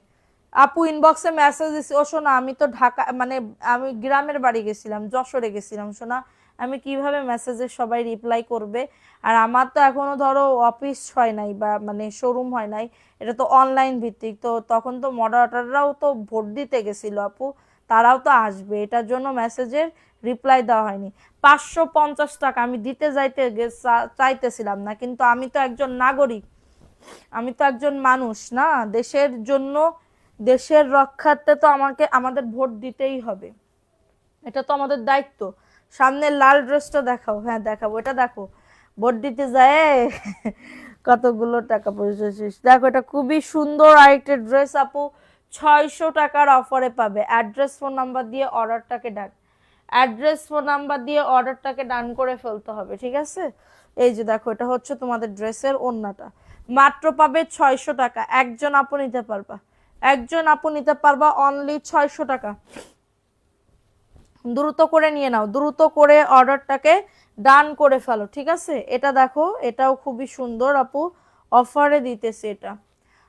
আপু ইনবক্সে মেসেজ দিছি। ও শোনা, আমি তো ঢাকা মানে আমি গ্রামের বাড়ি গেছিলাম, যশোরে গেছিলাম শোনা, আমি কিভাবে মেসেজে সবাই রিপ্লাই করবে? আর আমার তো এখনো ধরো অফিস হয় নাই বা মানে শোরুম হয় নাই, এটা তো অনলাইন ভিত্তিক, তো তখন তো মডারেটররাও তো ভোট দিতে গেছিল আপু, তারাও তো আসবে, এটার জন্য মেসেজের রিপ্লাই দেওয়া হয়নি। 550 টাকা আমি দিতে চাইতেছিলাম না, কিন্তু আমি তো একজন নাগরিক, আমি তো একজন মানুষ না, দেশের জন্য, দেশের রক্ষার্থে তো আমাকে আমাদের ভোট দিতেই হবে, এটা তো আমাদের দায়িত্ব। সামনে লাল ড্রেসটা দেখাও। হ্যাঁ দেখাবো, এটা দেখো, ভোট দিতে যায় কতগুলো টাকা পয়সা শেষ। দেখো, এটা খুবই সুন্দর আরেকটা ড্রেস আপু, 600 টাকার অফারে পাবে। অ্যাড্রেস ফোন নাম্বার দিয়ে অর্ডারটাকে ডান, অ্যাড্রেস ফোন নাম্বার দিয়ে অর্ডারটাকে ডান করে ফেলতে হবে। ঠিক আছে, এই যে দেখো, এটা হচ্ছে তোমাদের ড্রেসের ওড়নাটা, মাত্র পাবে 600 টাকা। একজন আপু নিতে পারবা, একজন আপু নিতে পারবা, অনলি 600 টাকা। দ্রুত করে নিয়ে নাও, দ্রুত করে অর্ডারটাকে ডান করে ফেলো। ঠিক আছে, এটা দেখো, এটাও খুবই সুন্দর আপু, অফারে দিতেছে এটা।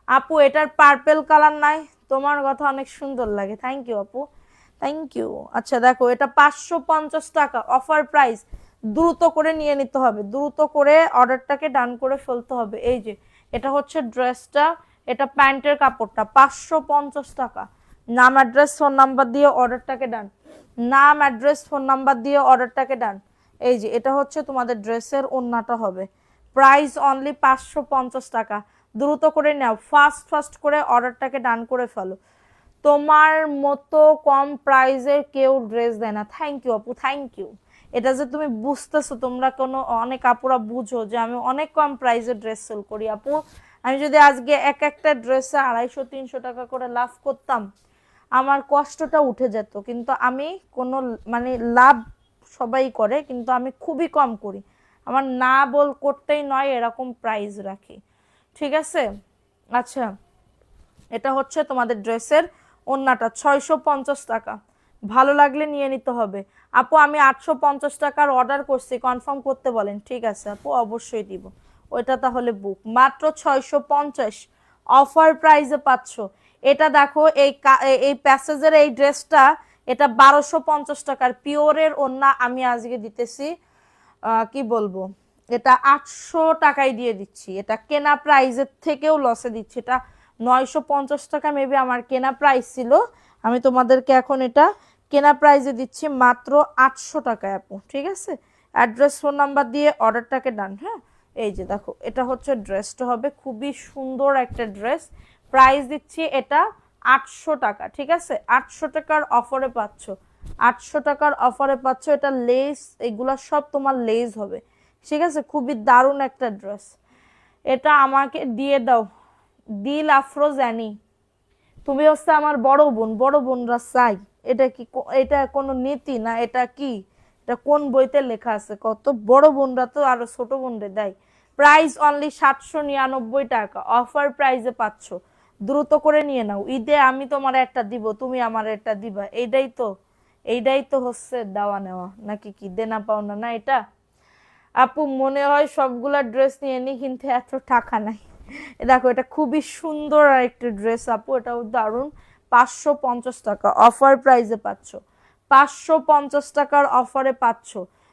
আপু এটার পার্পেল কালার নাই? তোমার কথা অনেক সুন্দর লাগে, থ্যাংক ইউ আপু, থ্যাংক ইউ। আচ্ছা দেখো, এটা 550 টাকা অফার প্রাইস, দ্রুত করে নিয়ে নিতে হবে, দ্রুত করে অর্ডারটাকে ডান করে ফেলতে হবে। এই যে এটা হচ্ছে ড্রেসটা, এটা প্যান্টের কাপড়টা, 550 টাকা। নাম অ্যাড্রেস ফোন নাম্বার দিয়ে অর্ডারটাকে ডান, নাম অ্যাড্রেস ফোন নাম্বার দিয়ে অর্ডারটাকে ডান। এই যে এটা হচ্ছে তোমাদের ড্রেসের ওড়নাটা হবে, প্রাইস অনলি 550 টাকা। দ্রুত করে নাও, ফাস্ট ফাস্ট করে অর্ডারটাকে ডান করে ফেলো। তোমার মতো কম প্রাইজের কেউ ড্রেস দেয় না। থ্যাংক ইউ আপু, থ্যাংক ইউ। এটা যে তুমি বুঝতেছো, তোমরা কোনো অনেক আপুরা বুঝো যে আমি অনেক কম প্রাইজে ড্রেস সেল করি আপু। আমি যদি আজকে এক একটা ড্রেসে 250-300 টাকা করে লাভ করতাম, আমার কষ্টটা উঠে যেত, কিন্তু আমি কোনো মানে লাভ সবাই করে, কিন্তু আমি খুবই কম করি, আমার না বল করতেই নয় এরকম প্রাইস রাখি। ঠিক আছে, আচ্ছা, এটা হচ্ছে তোমাদের ড্রেসের ওড়নাটা, 650 টাকা। ভালো লাগলে নিয়ে নিতে হবে। আপু আমি 850 টাকার অর্ডার করছি, কনফার্ম করতে বলেন। ঠিক আছে আপু, অবশ্যই দিব, ওইটা তাহলে বুক। মাত্র 650 অফার প্রাইসে পাচ্ছ। এটা দেখো, এই প্যাসেজের এই ড্রেসটা, এটা 1250 টাকার পিওরের ওড়না আমি আজকে দিতেছি, কি বলবো, এটা 800 টাকায় দিয়ে দিচ্ছি। এটা কেনা প্রাইসের থেকেও লসে দিচ্ছি, এটা 950 টাকা মেবি আমার কেনা প্রাইস ছিল, আমি তোমাদেরকে এখন এটা কেনা প্রাইসে দিচ্ছি মাত্র 800 টাকায় আপু। ঠিক আছে, অ্যাড্রেস ফোন নাম্বার দিয়ে অর্ডারটাকে ডান। হ্যাঁ, এই যে দেখো, এটা হচ্ছে ড্রেসটা হবে, খুবই সুন্দর একটা ড্রেস, প্রাইস দিচ্ছি এটা 800 টাকা। ঠিক আছে, 800 টাকার অফারে পাচ্ছ, 800 টাকার অফারে পাচ্ছ। এটা লেস, এগুলা সব তোমার লেস হবে। ঠিক আছে, খুবই দারুণ একটা ড্রেস, এটা আমাকে দিয়ে দাও। দিল আফরোজানি, তুমি হচ্ছে আমার বড় বোন, বড় বোনরা চাই। এটা কি, এটা কোনো নীতি না, এটা কি, এটা কোন বইতে লেখা আছে? কত বড় বোনরা তো আরো ছোট বোনরে দেয়। প্রাইস অনলি 799 টাকা, অফার প্রাইসে পাচ্ছ, দ্রুত করে নিয়ে নাও, ঈদে আমি তোমার একটা দিব, তুমি আমার একটা দিবা, এইটাই তো হচ্ছে দেওয়া নেওয়া, নাকি কি দেনা পাওনা না এটা? আপু মনে হয় সবগুলা ড্রেস নিয়ে নি, কিন্তু এত টাকা নাই। দেখো এটা খুবই সুন্দর আর একটা ড্রেস আপু, এটাও দারুণ। 550 টাকা অফার প্রাইসে পাচ্ছ, 550 টাকার অফারে পাচ্ছ।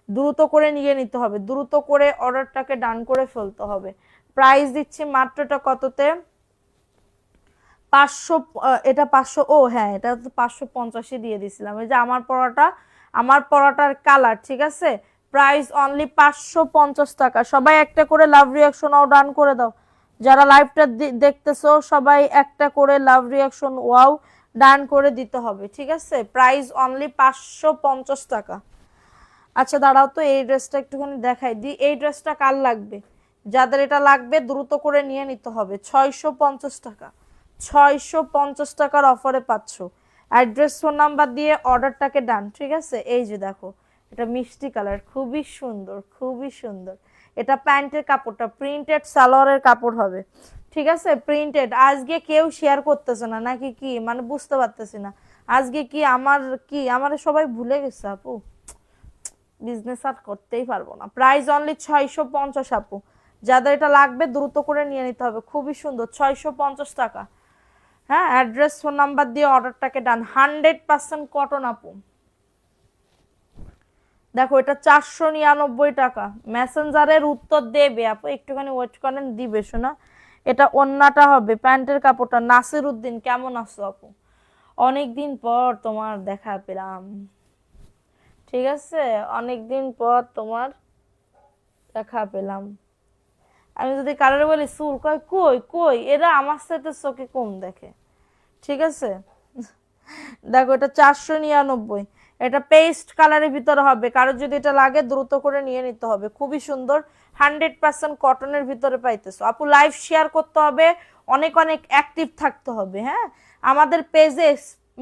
দ্রুত করে নিয়ে নিতে হবে, দ্রুত করে অর্ডারটাকে ডান করে ফেলতে হবে। প্রাইস দিচ্ছি মাত্রটা কততে, 500। এটা 500, ও হ্যাঁ এটা তো 550 দিয়ে দিছিলাম। এই যে আমার পরাটার কালার, ঠিক আছে। প্রাইস অনলি 550 টাকা। সবাই একটা করে লাভ রিয়াকশন ডান করে দাও। যারা লাইভটা দেখতেছো সবাই একটা করে লাভ রিয়াকশন ওয়াও ডান করে দিতে হবে, ঠিক আছে। প্রাইস অনলি 550 টাকা। আচ্ছা দাঁড়াও তো, এই ড্রেসটা একটুখানি দেখাই দিই। এই ড্রেসটা কার লাগবে? যাদের এটা লাগবে দ্রুত করে নিয়ে নিতে হবে। 650 টাকা, 650 টাকার অফারে পাচ্ছ। অ্যাড্রেস ফোন নাম্বার দিয়ে অর্ডারটাকে ডান, ঠিক আছে। এই যে দেখো, এটা মিষ্টি কালার, খুবই সুন্দর, খুবই সুন্দর। এটা প্যান্টের কাপড়টা প্রিন্টেড সালোয়ারের কাপড় হবে, ঠিক আছে, প্রিন্টেড। আজকে কেউ শেয়ার করতেছে না নাকি কি, মানে বুঝতে পারতেছি না। আজকে আমার সবাই ভুলে গেছে আপু, বিজনেস আর করতেই পারবো না। প্রাইস অনলি 650 আপু। যাদের এটা লাগবে দ্রুত করে নিয়ে নিতে হবে, খুবই সুন্দর, 650 টাকা। হ্যাঁ, অ্যাড্রেস ফোন নাম্বার দিয়ে অর্ডারটাকে ডান। 100% কটন আপু। দেখো এটা 499 টাকা। মেসেঞ্জারের উত্তর দেবে আপু, একটুখানি ওয়েট করেন, দিবে শোনা। এটা ওন্নাটা হবে, প্যান্টের কাপড়টা। নাসির উদ্দিন কেমন আছো আপু? অনেকদিন পর তোমার দেখা পেলাম, ঠিক আছে, অনেকদিন পর তোমার দেখা পেলাম। আমি যদি কারোর বলি চুল, কয় কই কই, এরা আমার সাথে চোখে কম দেখে, ঠিক আছে। দেখো এটা 499। এটা পেস্ট কালারের ভিতরে হবে। কারোর যদি এটা লাগে দ্রুত করে নিয়ে নিতে হবে, খুবই সুন্দর। 100% কটনের ভিতরে পাইতেছো আপু। লাইভ শেয়ার করতে হবে, অনেক অনেক অ্যাক্টিভ থাকতে হবে। হ্যাঁ, আমাদের পেজে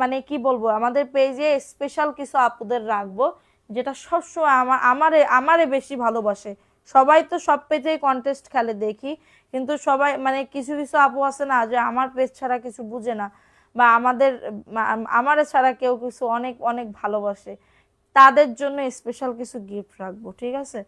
মানে কি বলবো, আমাদের পেজে স্পেশাল কিছু আপুদের রাখবো, যেটা সবসময় আমারে আমারে বেশি ভালোবাসে। সবাই তো সব পেজেই কন্টেস্ট খেলে দেখি, কিন্তু সবাই মানে কিছু কিছু আপু আছে না, যে আমার পেজ ছাড়া কিছু বুঝে না, বা আমার ছাড়া কেউ কিছু অনেক অনেক ভালোবাসে, তাদের জন্য স্পেশাল কিছু গিফট রাখবো, ঠিক আছে।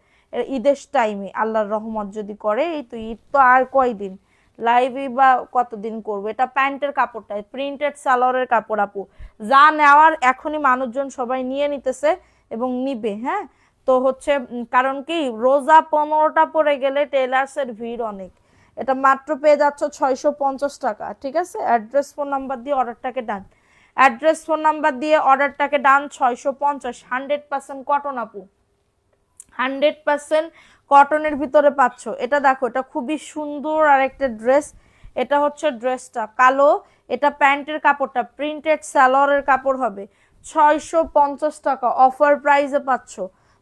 ঈদের টাইমে আল্লাহর রহমত যদি করে, এই তো ঈদ তো আর কয়দিন, লাইভে বা কতদিন করবো। এটা প্যান্টের কাপড়টা প্রিন্টেড সালোয়ারের কাপড় আপু। যা নেওয়ার এখনই মানুষজন সবাই নিয়ে নিতেছে এবং নিবে। হ্যাঁ, তো হচ্ছে কারণ কি, রোজা 15টা পরে গেলে টেলার্সের ভিড় অনেক। এটা মাত্র পেয়ে যাচ্ছ 650 টাকা, ঠিক আছে। অ্যাড্রেস ফোন নাম্বার দিয়ে অর্ডারটাকে ডান, অ্যাড্রেস ফোন নাম্বার দিয়ে অর্ডারটাকে ডান। 650, 100% কটন আপু, 100% কটনের ভিতরে পাচ্ছ। এটা দেখো, এটা খুবই সুন্দর আর একটা ড্রেস। এটা হচ্ছে ড্রেসটা কালো, এটা প্যান্টের কাপড়টা প্রিন্টেড সালোয়ারের কাপড় হবে। 650 টাকা অফার প্রাইসে পাচ্ছ,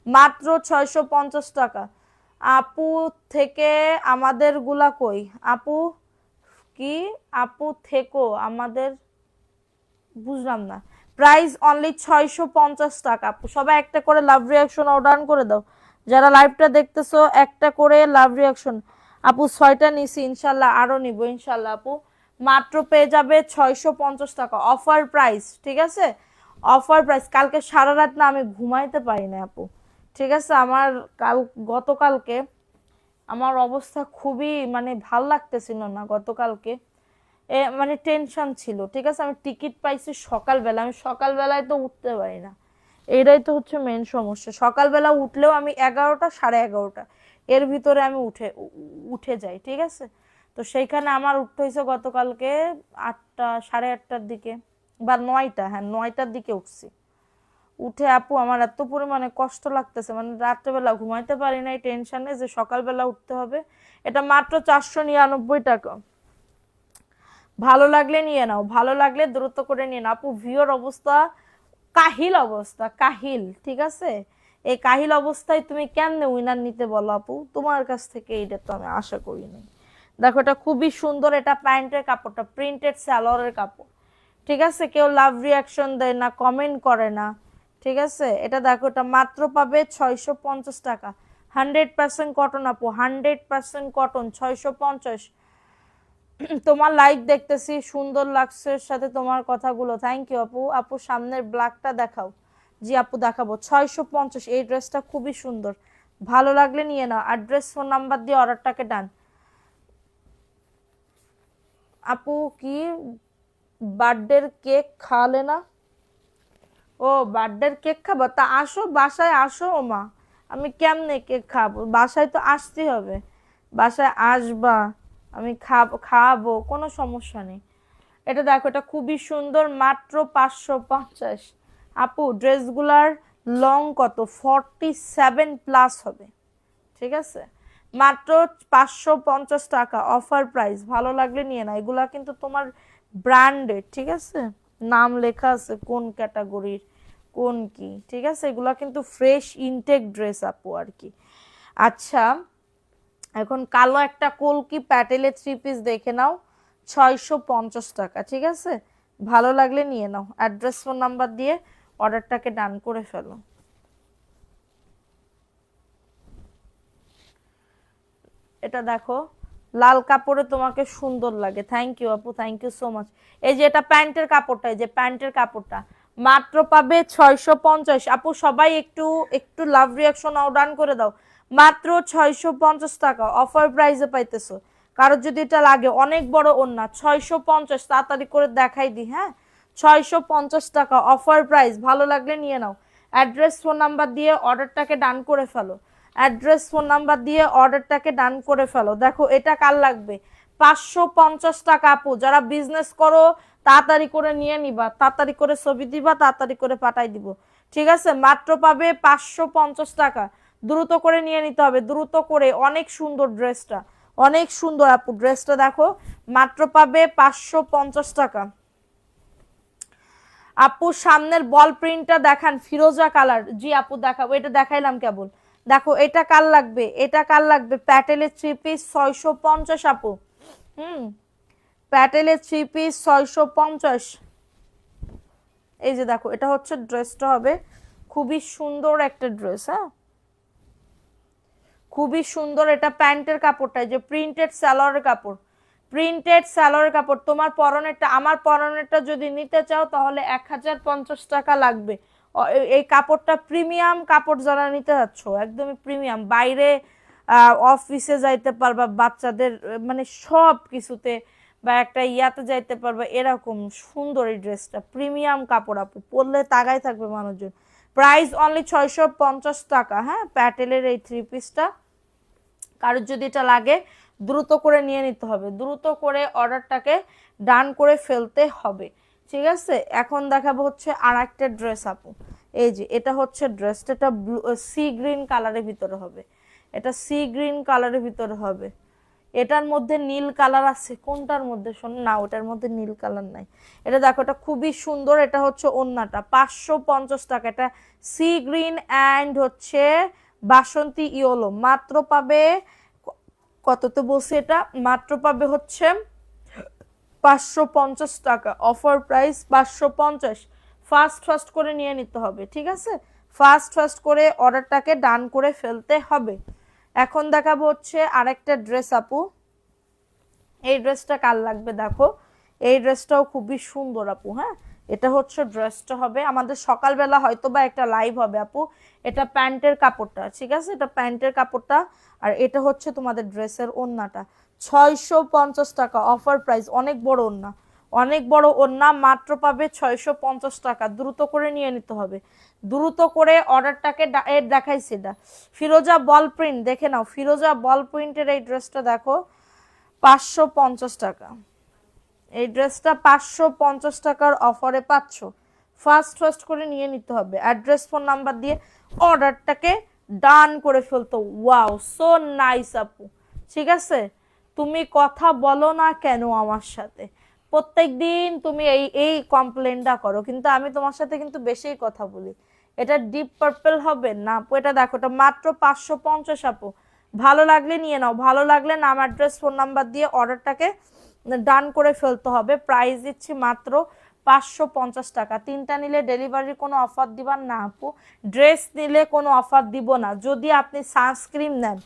মাত্র 650 টাকা। আপু থেকে আমাদের গুলা কই আপু, কি আপু থেকো আমাদের, বুঝলাম না। প্রাইস অনলি 650 টাকা আপু। সবাই একটা করে লাভ রিয়াকশন অর্ডার করে দাও। যারা লাইভটা দেখতেছো একটা করে লাভ রিয়াকশন। আপু 6টা নিছি, ইনশাল্লাহ আরো নিব ইনশাল্লাহ আপু। মাত্র পেয়ে যাবে 650 টাকা অফার প্রাইস, ঠিক আছে। Offer price. কালকে সারা রাত না আমি ঘুমাইতে পারি না আপু, ঠিক আছে। আমার গতকালকে আমার অবস্থা খুবই মানে ভাল লাগতেছিল না গতকালকে, মানে টেনশন ছিল, ঠিক আছে। আমি টিকিট পাইছি সকালবেলা, আমি সকালবেলায় তো উঠতে পারি না, এটাই তো হচ্ছে মেন সমস্যা। সকালবেলা উঠলেও আমি 11টা 11:30 এর ভিতরে আমি উঠে যাই, ঠিক আছে। তো সেইখানে আমার উঠতে হয়েছে গতকালকে 8টা 8:30টার দিকে, বা 9টা, হ্যাঁ 9টার দিকে উঠছি। উঠে আপু আমার এত পরিমাণে কষ্ট লাগতেছে, মানে রাত্রেবেলা ঘুমাইতে পারি না এই টেনশনে যে সকালবেলা উঠতে হবে। এটা মাত্র 499 টাকা। ভালো লাগলে নিয়ে নাও, ভালো লাগলে দ্রুত করে নিয়ে নাও আপু। ভিওর অবস্থা কাহিল, অবস্থা কাহিল, ঠিক আছে। এই কাহিল অবস্থায় তুমি কেমনে উইনার নিতে বলো আপু? তোমার কাছ থেকে এটা তো আমি আশা করিনি। দেখো এটা খুবই সুন্দর, এটা প্যান্টের কাপড়টা প্রিন্টেড সালোয়ারের কাপড়, ঠিক আছে। কেউ লাভ রিয়াকশন দেয় না, কমেন্ট করে না, ঠিক আছে। এটা দেখো, এটা মাত্র পাবে 650 টাকা। 100% কটন আপু, 100% কটন, 650। তোমার লাইক দেখতেছি, সুন্দর লাগছে সাথে তোমার কথাগুলো, থ্যাংক ইউ আপু। আপু সামনের ব্ল্যাকটা দেখাও। জি আপু দেখাবো, 650। এই ড্রেসটা খুবই সুন্দর, ভালো লাগলে নিয়ে নাও। অ্যাড্রেস ফোন নাম্বার দিয়ে অর্ডারটাকে ডান। আপু কি বার্থডের কেক খাওয়ালে না? ও বার্থডের কেক খাবো, তা আসো বাসায় আসো। ও মা, আমি কেমনে কেক খাবো? বাসায় তো আসতে হবে, বাসায় আসবা, আমি খাওয়াবো, কোনো সমস্যা নেই। এটা দেখো, এটা খুবই সুন্দর, মাত্র 550। আপু ড্রেসগুলার লং কত? 47+ হবে, ঠিক আছে? মাত্র 550 টাকা, অফার প্রাইস। ভালো লাগলে নিয়ে না, এগুলা কিন্তু তোমার ব্র্যান্ডেড, ঠিক আছে? নাম লেখা আছে কোন ক্যাটাগরির কোন কি, ঠিক আছে? এগুলা কিন্তু ফ্রেশ ইনটেক ড্রেস আপু আর কি। আচ্ছা, এখন কালো একটা কলকি প্যাটেলের 3 পিস দেখে নাও, 650 টাকা, ঠিক আছে? ভালো লাগলে নিয়ে নাও। অ্যাড্রেস ফোন নাম্বার দিয়ে অর্ডারটাকে ডান করে ফেলো। এটা দেখো, লাল কাপড়ে তোমাকে সুন্দর লাগে, থ্যাংক ইউ আপু, থ্যাংক ইউ সো মাচ। এই যে এটা প্যান্টের কাপড়টা, এই যে প্যান্টের কাপড়টা মাত্র পাবে 650। আপু সবাই একটু একটু লাভ রিয়াকশন ডান করে দাও। মাত্র 650 টাকা, অফার প্রাইসে পাইতেছো। কারোর যদি এটা লাগে, অনেক বড় ওন্না, 650, তাড়াতাড়ি করে দেখাই দি, হ্যাঁ? 650 টাকা, অফার প্রাইস, ভালো লাগলে নিয়ে নাও। অ্যাড্রেস ফোন নাম্বার দিয়ে অর্ডারটাকে ডান করে ফেলো। অ্যাড্রেস ফোন নাম্বার দিয়ে অর্ডারটাকে ডান করে ফেলো। দেখো এটা কার লাগবে? 550 টাকা। আপু যারা বিজনেস করো, তাড়াতাড়ি করে নিয়ে নিবা, তাড়াতাড়ি করে ছবি দিবা, তাড়াতাড়ি করে পাঠাই দিব, ঠিক আছে? মাত্র পাবে 550 টাকা, দ্রুত করে নিয়ে নিতে হবে, দ্রুত করে। অনেক সুন্দর ড্রেসটা, অনেক সুন্দর আপু, ড্রেসটা দেখো, মাত্র পাবে 550 টাকা। আপু সামনের বল প্রিন্টটা দেখান, ফিরোজা কালার। জি আপু দেখাবো, এটা দেখাইলাম কেবল। দেখো এটা কার লাগবে, এটা কার লাগবে? প্যাটেলের 3 পিস 650 আপু। হুম, প্যাটেলের 3 পিস 650। এই যে দেখো, এটা হচ্ছে ড্রেসটা হবে, খুবই সুন্দর একটা ড্রেস, হ্যাঁ খুবই সুন্দর। এটা প্যান্টের কাপড়টা, যে প্রিন্টেড সালোয়ারের কাপড়, প্রিন্টেড সালোয়ারের কাপড়। তোমার পরনেরটা, আমার পরনেরটা যদি নিতে চাও তাহলে 1050 টাকা লাগবে। এই কাপড়টা প্রিমিয়াম কাপড়, যারা নিতে যাচ্ছ একদমই প্রিমিয়াম, বাইরে অফিসে যাইতে পারবা, বাচ্চাদের মানে সব কিছুতে, বা একটা ইয়াতে যাইতে পারবা, এরকম সুন্দর এই ড্রেসটা, প্রিমিয়াম কাপড় আপু, পরলে তাগাই থাকবে মানুষজন। প্রাইস অনলি 650 টাকা, হ্যাঁ? প্যাটেলের এই 3 পিসটা, কারোর যদি এটা লাগে দ্রুত করে নিয়ে নিতে হবে, দ্রুত করে অর্ডারটাকে ডান করে ফেলতে হবে, ঠিক আছে? এখন দেখাবো হচ্ছে আর একটা ড্রেস আপু। এই যে এটা হচ্ছে ড্রেসটা, এটা ব্লু সি গ্রিন কালারের ভিতরে হবে, এটা সি গ্রিন কালারের ভিতরে হবে। এটার মধ্যে নীল কালার আছে, কোনটার মধ্যে শোন না, ওটার মধ্যে নীল কালার নাই। এটা দেখো, এটা খুবই সুন্দর, এটা হচ্ছে ওন্নাটা, 550 টাকা। এটা সি গ্রিন অ্যান্ড হচ্ছে বাসন্তী ইয়েলো, মাত্র পাবে কত তো বলছে, এটা মাত্র পাবে হচ্ছে 550 টাকা, অফার প্রাইস 550। ফাস্ট ফাস্ট করে নিয়ে নিতে হবে, ঠিক আছে? ফাস্ট ফাস্ট করে অর্ডারটাকে ডান করে ফেলতে হবে। এখন দেখাবো হচ্ছে আরেকটা ড্রেস আপু। এই ড্রেসটা কার লাগবে দেখো, এই ড্রেসটাও খুবই সুন্দর আপু, হ্যাঁ? এটা হচ্ছে ড্রেসটা হবে, আমাদের সকালবেলা হয়তো বা একটা লাইভ হবে আপু। এটা প্যান্টের কাপড়টা, ঠিক আছে? এটা প্যান্টের কাপড়টা, আর এটা হচ্ছে তোমাদের ড্রেসের ওড়নাটা। 650 টাকা, অফার প্রাইস, অনেক বড় ওড়না, অনেক বড় ওড়না, মাত্র পাবে 650 টাকা। দ্রুত করে নিয়ে নিতে হবে, দ্রুত করে অর্ডারটাকে দেখাইছি। এটা ফিরোজা বল প্রিন্ট, দেখে নাও, ফিরোজা বল প্রিন্টের এই ড্রেসটা দেখো, 550 টাকা। এই ড্রেসটা 550 টাকার অফারে পাচ্ছ, ফাস্ট ফাস্ট করে নিয়ে নিতে হবে। অ্যাড্রেস ফোন নাম্বার দিয়ে অর্ডারটাকে ডান করে ফেলতো। ওয়াও, সো নাইস আপু, ঠিক আছে? তুমি কথা বলো না কেন আমার সাথে? প্রত্যেক দিন তুমি এই এই কমপ্লেনটা করো, কিন্তু আমি তোমার সাথে কিন্তু বেশি কথা বলি। এটা ডিপ পার্পল হবে না আপু, এটা দেখো, এটা মাত্র 550 আপু। ভালো লাগলে নিয়ে নাও, ভালো লাগলে নাম অ্যাড্রেস ফোন নাম্বার দিয়ে অর্ডারটাকে ডান করে ফেলতে হবে। প্রাইস দিচ্ছি মাত্র 550 টাকা। 3টা নিলে ডেলিভারির কোনো অফার দিবার না আপু, ড্রেস নিলে কোনো অফার দিব না। যদি আপনি সানস্ক্রিন নেন,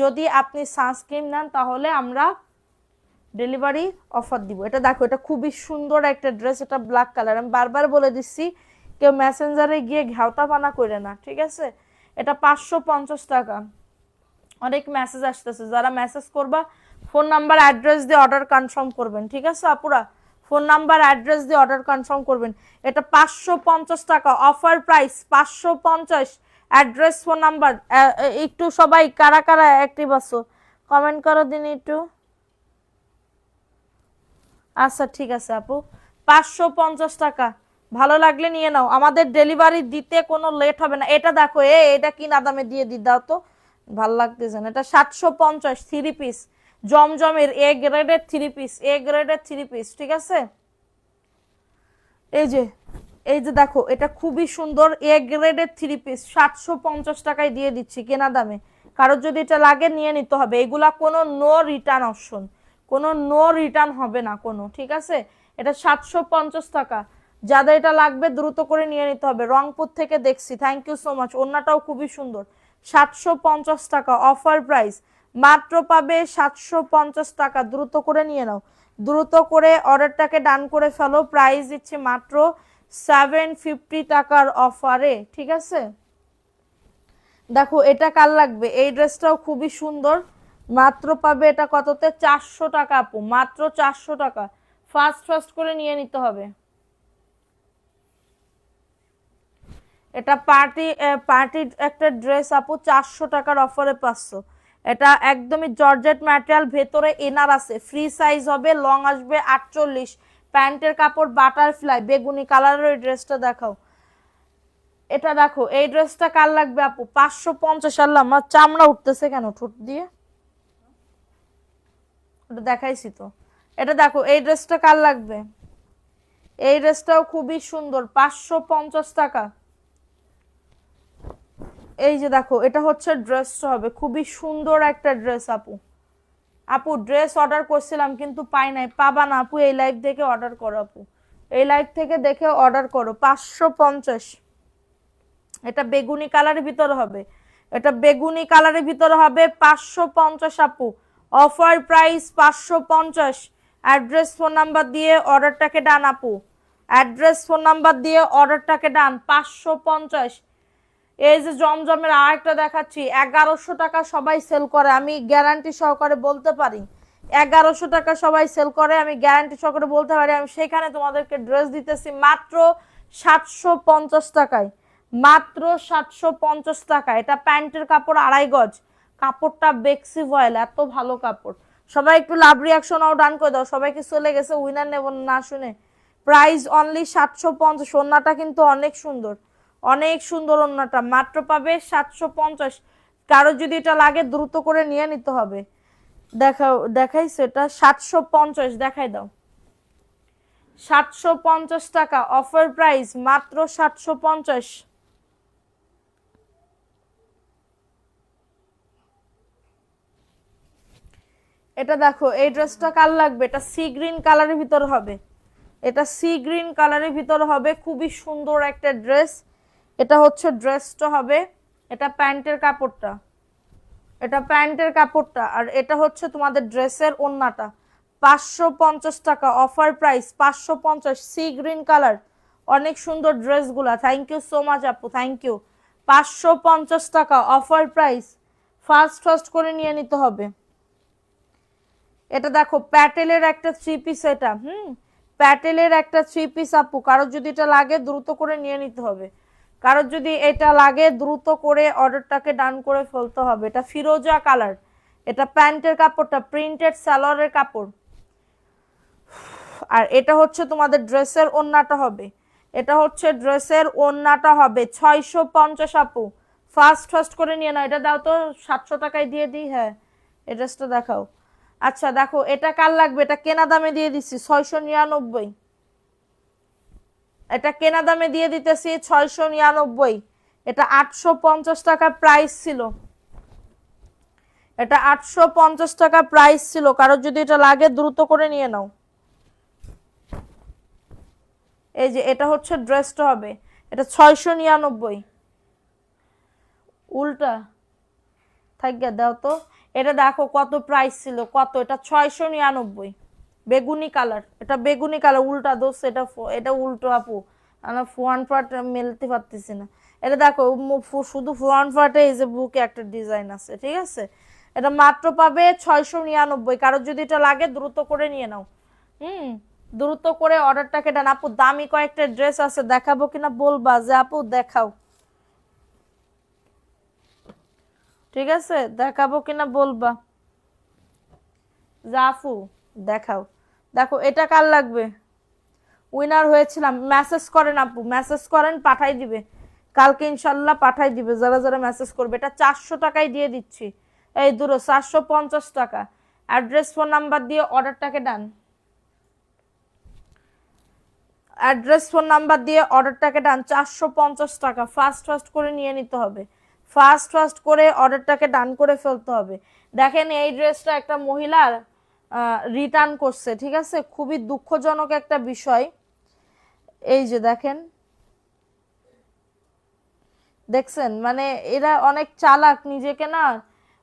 যদি আপনি সানস্ক্রিন নেন তাহলে আমরা ডেলিভারি অফার দিব। এটা দেখো, এটা খুবই সুন্দর একটা ড্রেস, এটা ব্ল্যাক কালার। আমি বারবার বলে দিচ্ছি, কেউ মেসেঞ্জারে গিয়ে ঘাওতা পানা করে না, ঠিক আছে? এটা 550 টাকা। অনেক মেসেজ আসতেছে, যারা মেসেজ করবা ফোন নাম্বার অ্যাড্রেস দিয়ে অর্ডার কনফার্ম করবেন, ঠিক আছে আপুরা? ফোন নাম্বার অ্যাড্রেস দিয়ে অর্ডার কনফার্ম করবেন। এটা 550 টাকা offer price, 550। Address phone number একটু সবাই কারা কারা অ্যাক্টিভ আছো কমেন্ট করো দিন একটু। আচ্ছা ঠিক আছে আপু, 550 টাকা। ভালো লাগলে নিয়ে নাও, আমাদের ডেলিভারি দিতে কোনো লেট হবে না। এটা দেখো, এটা কি না দামে দিয়ে দাও তো, ভাল লাগতেছে না। এটা 750 থ্রি পিস, জমজমের এ গ্রেডের থ্রি পিস, এ গ্রেডের থ্রি পিস, ঠিক আছে? এই যে, এই যে দেখো, এটা খুবই সুন্দর এ গ্রেডের থ্রি পিস, 750 টাকায় দিয়ে দিচ্ছি কেনা দামে। কারোর যদি এটা লাগে নিয়ে নিতে হবে। এগুলা কোনো নো রিটার্ন অপশন, কোনো নো রিটার্ন হবে না কোনো, ঠিক আছে? এটা 750 টাকা। যাদের এটা লাগবে দ্রুত করে নিয়ে নিতে হবে। রংপুর থেকে দেখছি, থ্যাংক ইউ সো মাচ। ওড়নাটাও খুবই সুন্দর। 750 টাকা অফার প্রাইস, মাত্র পাবে 750 টাকা। দ্রুত করে নিয়ে নাও, দ্রুত করে অর্ডারটাকে ডান করে ফেলো। প্রাইস দিচ্ছি মাত্র 750 টাকার অফারে, ঠিক আছে? দেখো, এটা কার লাগবে? এই ড্রেসটাও খুবই সুন্দর, মাত্র পাবে এটা কততে? 400 টাকা আপু, মাত্র 400 টাকা। ফাস্ট ফাস্ট করে নিয়ে নিতে হবে। এটা পার্টির একটা ড্রেস আপু, 400 টাকার অফারে পাচ্ছ। এটা একদমই জর্জেট ম্যাটেরিয়াল, ভেতরে এনার আছে, ফ্রি সাইজ হবে, লং আসবে 48। প্যান্টের কাপড় বাটারফ্লাই, বেগুনি কালারের ওই ড্রেসটা দেখাও। এটা দেখো, এই ড্রেসটা কার লাগবে আপু? 550। আল্লাহ, আমার চামড়া উঠতেছে কেন ঠোঁট দিয়ে? ওটা দেখাইছি তো। এটা দেখো, এই ড্রেসটা কার লাগবে? এই ড্রেসটাও খুবই সুন্দর, 550 টাকা। এই যে দেখো, এটা হচ্ছে ড্রেসটা হবে, খুবই সুন্দর একটা ড্রেস আপু। আপু ড্রেস অর্ডার করছিলাম কিন্তু পাই নাই, পাবা না আপু, এই লাইভ থেকে অর্ডার করো আপু, এই লাইভ থেকে দেখে অর্ডার করো। 550। এটা বেগুনি কালারের ভিতরে হবে, এটা বেগুনি কালারের ভিতরে হবে, 550 আপু। Offer price 550। Address phone number দিয়ে অর্ডারটাকে ডান আপু, অ্যাড্রেস ফোন নাম্বার দিয়ে অর্ডারটাকে ডান। 550। এই যে জমজমের আরেকটা দেখাচ্ছি, 1100 টাকা সবাই সেল করে, আমি গ্যারান্টি সহকারে বলতে পারি। 1100 টাকা সবাই সেল করে, আমি গ্যারান্টি সহকারে বলতে পারি। আমি সেখানে তোমাদেরকে ড্রেস দিতেছি মাত্র 750 টাকায়, মাত্র 750 টাকা। এটা প্যান্টের কাপড় 2.5 গজ, কাপড়টা বেক্সি ভয়েল, এত ভালো কাপড়। সবাই একটু লাভ রিয়াকশন ডান করে দাও, সবাইকে চলে গেছে উইনার নেব না শুনে। Price only 750। ওড়নাটা কিন্তু অনেক সুন্দর, অনেক সুন্দর ওড়নাটা, মাত্র পাবে 750। কারো যদি এটা লাগে দ্রুত করে নিয়ে নিতে হবে। দেখাও, দেখাইছে এটা 750, দেখাই দাও। 750 টাকা অফার প্রাইস, মাত্র 750। এটা দেখো, এই ড্রেসটা কার লাগবে? এটা সি গ্রিন কালারের ভিতর হবে, এটা সি গ্রিন কালারের ভিতর হবে, খুবই সুন্দর একটা ড্রেস। এটা হচ্ছে ড্রেসটা হবে, এটা প্যান্টের কাপড়টা, এটা প্যান্টের কাপড়টা, আর এটা হচ্ছে তোমাদের ড্রেসের ওড়নাটা। 550 টাকা offer price, 550। Sea green colour, অনেক সুন্দর ড্রেসগুলা। থ্যাংক ইউ সো মাচ আপু, থ্যাংক ইউ। 550 টাকা অফার প্রাইস, ফাস্ট ফাস্ট করে নিয়ে নিতে হবে। এটা দেখো, প্যাটেলের একটা থ্রি পিস, এটা প্যাটেলের একটা থ্রি পিস আপু, কারোর যদি এটা লাগে দ্রুত করে নিয়ে নিতে হবে। কারোর যদি এটা লাগে দ্রুত করে অর্ডারটাকে ডান করে ফেলতে হবে। এটা ফিরোজা কালার, এটা প্যান্টের কাপড়টা প্রিন্টেড সালোয়ারের কাপড়। আর এটা হচ্ছে তোমাদের ড্রেসের ওড়নাটা হবে, এটা হচ্ছে ড্রেসের ওড়নাটা হবে 650 আপু। ফাস্ট ফাস্ট করে নিয়ে নাও। এটা দাও তো, 700 টাকায় দিয়ে দিই। হ্যাঁ, এই ড্রেসটা দেখাও। আচ্ছা দেখো, এটা কার লাগবে? এটা কেনা দামে দিয়ে দিচ্ছি 699, এটা কেনা দামে দিয়ে দিতেছি 699। এটা 850 টাকা প্রাইস ছিল, এটা 850 টাকা প্রাইস ছিল। কারোর যদি এটা লাগে দ্রুত করে নিয়ে নাও। এই যে এটা হচ্ছে ড্রেসটা হবে, এটা 699। উল্টা থাকিয়া দাও তো। এটা দেখো কত প্রাইস ছিল, কত? এটা 699। বেগুনি কালার, এটা বেগুনি কালার, উল্টা দোষ, এটা উল্টো আপু, আমরা ফ্রন্ট পার্ট মেলতে পারতেছি না। এটা দেখো শুধু ফ্রন্ট পার্টে এই যে বুকে একটা ডিজাইন আছে, ঠিক আছে। এটা মাত্র পাবে 699। কারোর যদি এটা লাগে দ্রুত করে নিয়ে নাও। হুম, দ্রুত করে অর্ডারটাকে ডান। আপু দামি কয়েকটা ড্রেস আছে, দেখাবো কিনা বলবা যে আপু দেখাও, ঠিক আছে, দেখাবো কিনা বলবা যে আপু দেখাও। দেখো এটা কার লাগবে, উইনার হয়েছিলাম, মেসেজ করেন আপু, মেসেজ করেন, পাঠাই দিবে কালকে ইনশাল্লাহ, পাঠাই দিবে যারা যারা মেসেজ করবে। এটা 400 টাকায় দিয়ে দিচ্ছি, এই দূরো 450 টাকা। অ্যাড্রেস ফোন নাম্বার দিয়ে অর্ডারটাকে ডান, অ্যাড্রেস ফোন নাম্বার দিয়ে অর্ডারটাকে ডান। 450 টাকা, ফাস্ট ফাস্ট করে নিয়ে নিতে হবে, ফাস্ট ফাস্ট করে অর্ডারটাকে ডান করে ফেলতে হবে। দেখেন এই ড্রেসটা একটা মহিলার রিটার্ন করছে, ঠিক আছে, খুবই দুঃখজনক একটা বিষয়। এই যে দেখেন, দেখছেন, মানে এরা অনেক চালাক, নিজেকে না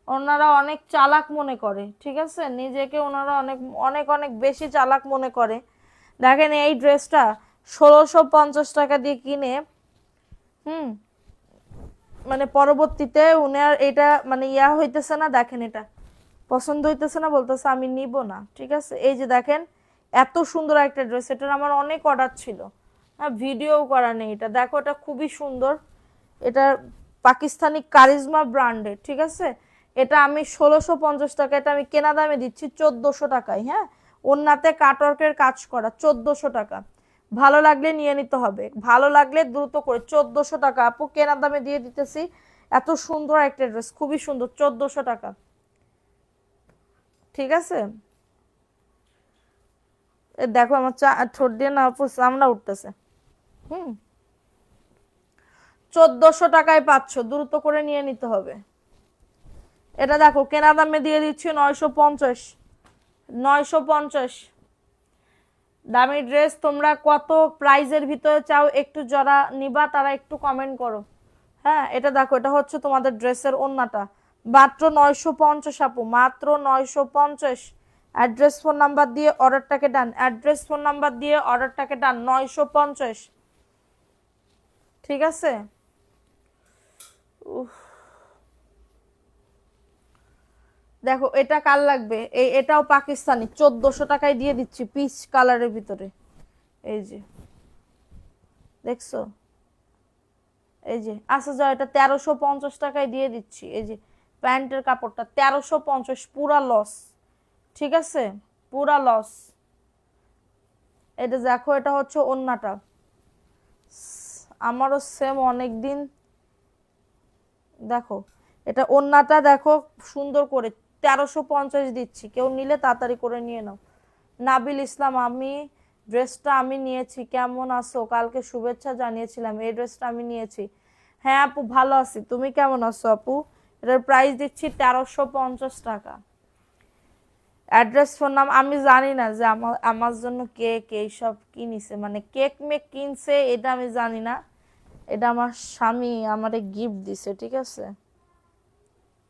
ওনারা অনেক চালাক মনে করে, ঠিক আছে, নিজেকে ওনারা অনেক অনেক অনেক বেশি চালাক মনে করে। দেখেন এই ড্রেসটা 1650 টাকা দিয়ে কিনে, হুম, মানে পরবর্তীতে উনার এটা মানে ইয়া হইতেছে না, দেখেন এটা পছন্দ হইতেছে না, বলতেছে আমি নিব না, ঠিক আছে। এই যে দেখেন এত সুন্দর একটা ড্রেস, এটার আমার অনেক অর্ডার ছিল, হ্যাঁ, ভিডিও করা নেই। এটা দেখো, এটা খুবই সুন্দর, এটা পাকিস্তানি কারিজমা ব্র্যান্ডের, ঠিক আছে। এটা আমি 1650 টাকা, এটা আমি কেনা দামে দিচ্ছি 1400 টাকায়, হ্যাঁ, ওন্নাতে কাটওয়ার্কের কাজ করা, 1400 টাকা। ভালো লাগলে নিয়ে নিতে হবে, ভালো লাগলে দ্রুত করে। 1400 টাকা আপু, কেনা দামে দিয়ে দিতেছি। এত সুন্দর একটা ড্রেস, খুবই সুন্দর, 1400 টাকা, ঠিক আছে। দেখো আমার ঠোঁট দিয়ে না আপু চামড়া উঠতেছে। হুম, 1400 টাকায় পাচ্ছ, দ্রুত করে নিয়ে নিতে হবে। এটা দেখো কেনা দামে দিয়ে দিচ্ছি 950, 950। দামি ড্রেস তোমরা কত প্রাইজের ভিতরে চাও, একটু যারা নিবা তারা একটু কমেন্ট করো। হ্যাঁ, এটা দেখো, এটা হচ্ছে তোমাদের ড্রেসের ওন্নাটা, মাত্র 950 আপু, মাত্র 950। অ্যাড্রেস ফোন নাম্বার দিয়ে অর্ডারটাকে ডান, অ্যাড্রেস ফোন নাম্বার দিয়ে অর্ডারটাকে ডান, 950, ঠিক আছে। উফ, দেখো এটা কার লাগবে, এটাও পাকিস্তানি, 1400 টাকায় দিয়ে দিচ্ছি, পিচ কালারের ভিতরে। এই যে দেখছো, এই যে আচ্ছা যাও, এটা 1350 টাকায় দিয়ে দিচ্ছি। এই যে প্যান্টের কাপড়টা 1350, পুরা লস, ঠিক আছে, পুরা লস। এটা দেখো, এটা হচ্ছে ওন্নাটা, আমারও সেম অনেক দিন। দেখো এটা ওন্নাটা দেখো সুন্দর করে, 1350 দিচ্ছি, কেউ নিলে তাড়াতাড়ি করে নিয়ে নাও। নাবিল ইসলাম, আমি ড্রেসটা আমি নিয়েছি, কেমন আছো, কালকে শুভেচ্ছা জানিয়েছিলাম, এই ড্রেসটা আমি নিয়েছি। হ্যাঁ আপু ভালো আছি, তুমি কেমন আছো আপু। এটার প্রাইস দিচ্ছি 1350 টাকা। অ্যাড্রেস ফোন নাম আমি জানি না যে আমার আমার জন্য কেক এইসব কিনিছে, মানে কেক মেক কিনছে এটা আমি জানি না, এটা আমার স্বামী আমারে গিফট দিছে, ঠিক আছে।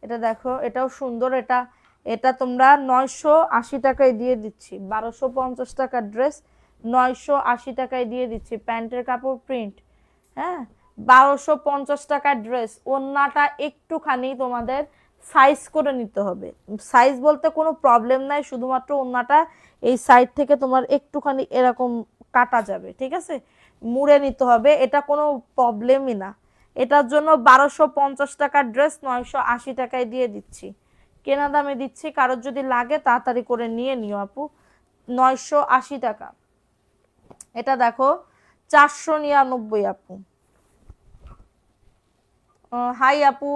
এটা দেখো, এটাও সুন্দর, এটা এটা তোমরা 980 টাকায় দিয়ে দিচ্ছি, 1250 টাকার ড্রেস 980 টাকায় দিয়ে দিচ্ছি, প্যান্টের কাপড় প্রিন্ট, হ্যাঁ, 1250 টাকার ড্রেস। ওন্নাটা একটুখানি তোমাদের সাইজ করে নিতে হবে, সাইজ বলতে কোনো প্রবলেম নাই, শুধুমাত্র ওন্নাটা এই সাইড থেকে তোমার একটুখানি এরকম কাটা যাবে, ঠিক আছে, মুড়ে নিতে হবে, এটা কোনো প্রবলেমই না। এটার জন্য 1250 টাকার ড্রেস 980 টাকায় দিয়ে দিচ্ছি, কেনা দামে দিচ্ছি, কারোর যদি লাগে তাড়াতাড়ি করে নিয়ে নিও আপু, 980 টাকা। এটা দেখো 499 আপু। হাই আপু,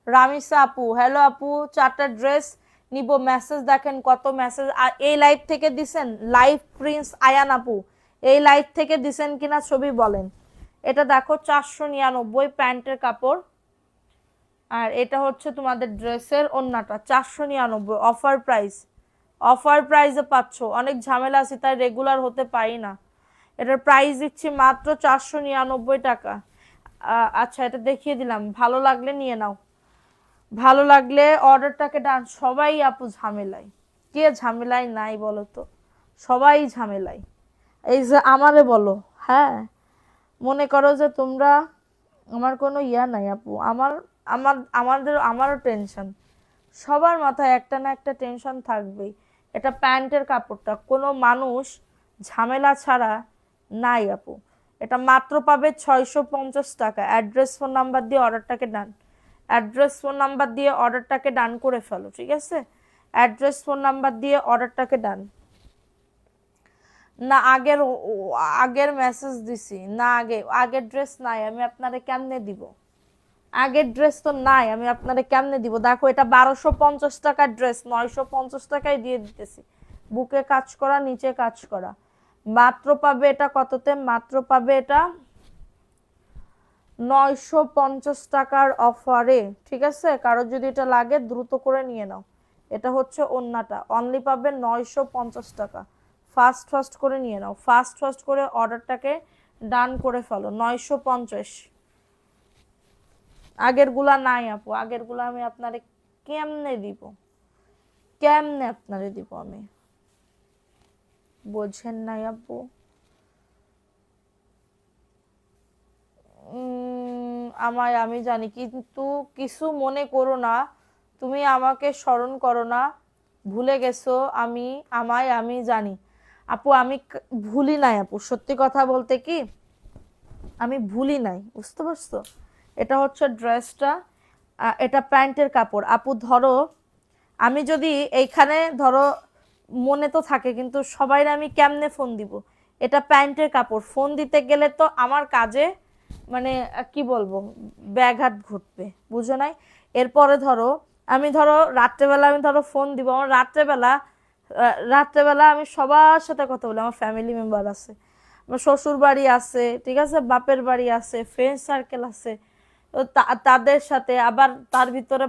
রামিসা আপু, হ্যালো আপু, 4টা ড্রেস নিব, মেসেজ দেখেন কত মেসেজ। আর এই লাইভ থেকে দিছেন, লাইভ প্রিন্স আয়ান আপু, এই লাইভ থেকে দিছেন কিনা ছবি বলেন। এটা দেখো 499 প্যান্টের কাপড়, আর এটা হচ্ছে তোমাদের ড্রেসের ওন্নাটা, 499 অফার প্রাইস, অফার প্রাইসে পাচ্ছ। অনেক ঝামেলা আছে তাই রেগুলার হতে পারি না। এটার প্রাইস দিচ্ছি মাত্র 499 টাকা। আচ্ছা এটা দেখিয়ে দিলাম, ভালো লাগলে নিয়ে নাও, ভালো লাগলে অর্ডারটাকে ডান। সবাই আপু ঝামেলায়, কে ঝামেলায় নাই বলো তো, সবাই ঝামেলায়। এই যে আমারে বলো, হ্যাঁ মনে করো যে তোমরা, আমার কোনো ইয়া নাই আপু, আমারও টেনশন, সবার মাথায় একটা না একটা টেনশন থাকবেই। এটা প্যান্টের কাপড়টা কোনো মানুষ ঝামেলা ছাড়া নাই আপু। এটা মাত্র পাবে 650 টাকা। অ্যাড্রেস ফোন নাম্বার দিয়ে অর্ডারটাকে ডান, অ্যাড্রেস ফোন নাম্বার দিয়ে অর্ডারটাকে ডান করে ফেলো, ঠিক আছে? অ্যাড্রেস ফোন নাম্বার দিয়ে অর্ডারটাকে ডান। না আগের মেসেজ দিছি না, আগের ড্রেস নাই, আমি আপনারে কেমনে দিব? আগের ড্রেস তো নাই, আমি আপনারে কেমনে দিব? দেখো এটা 1250 টাকার ড্রেস 950 টাকায় দিয়ে দিতেছি। বুকে কাজ করা, নিচে কাজ করা। মাত্র পাবে এটা কততে? মাত্র পাবে এটা 950 টাকার অফারে, ঠিক আছে? কারো যদি এটা লাগে দ্রুত করে নিয়ে নাও। এটা হচ্ছে ওন্নাটা, অনলি পাবে 950 টাকা। ফাস্ট ফাস্ট করে নিয়ে নাও, ফাস্ট ফাস্ট করে অর্ডারটাকে ডান করে ফেলো। 950। আগের গুলা নাই আপু, আগের গুলা আমি আপনারে কেমনে দিব? কেমনে আপনারে দিব আমি? বোঝেন নাই আপু? আমি জানি, কিন্তু কিছু মনে করো না, তুমি আমাকে স্মরণ করো না, ভুলে গেছো। আমি জানি আপু, আমি ভুলি নাই আপু, সত্যি কথা বলতে কি আমি ভুলি নাই, বুঝতে পারছো? এটা হচ্ছে ড্রেসটা, এটা প্যান্টের কাপড় আপু। ধরো আমি যদি এইখানে ধরো মনে তো থাকে, কিন্তু সবাই আমি কেমনে ফোন দিব? এটা প্যান্টের কাপড়, ফোন দিতে গেলে তো আমার কাজে মানে কি বলবো, ব্যাঘাত ঘটবে, বুঝো নাই? এরপরে ধরো ধরো রাত্রেবেলা আমি ধরো ফোন দিব, আমার রাত্রেবেলা আমি সবার সাথে কথা বলি, আমার ফ্যামিলি মেম্বার আছে, আমার শ্বশুর বাড়ি আছে, ঠিক আছে, বাপের বাড়ি আছে, ফ্রেন্ড সার্কেল আছে, তো তাদের সাথে আবার তার ভিতরে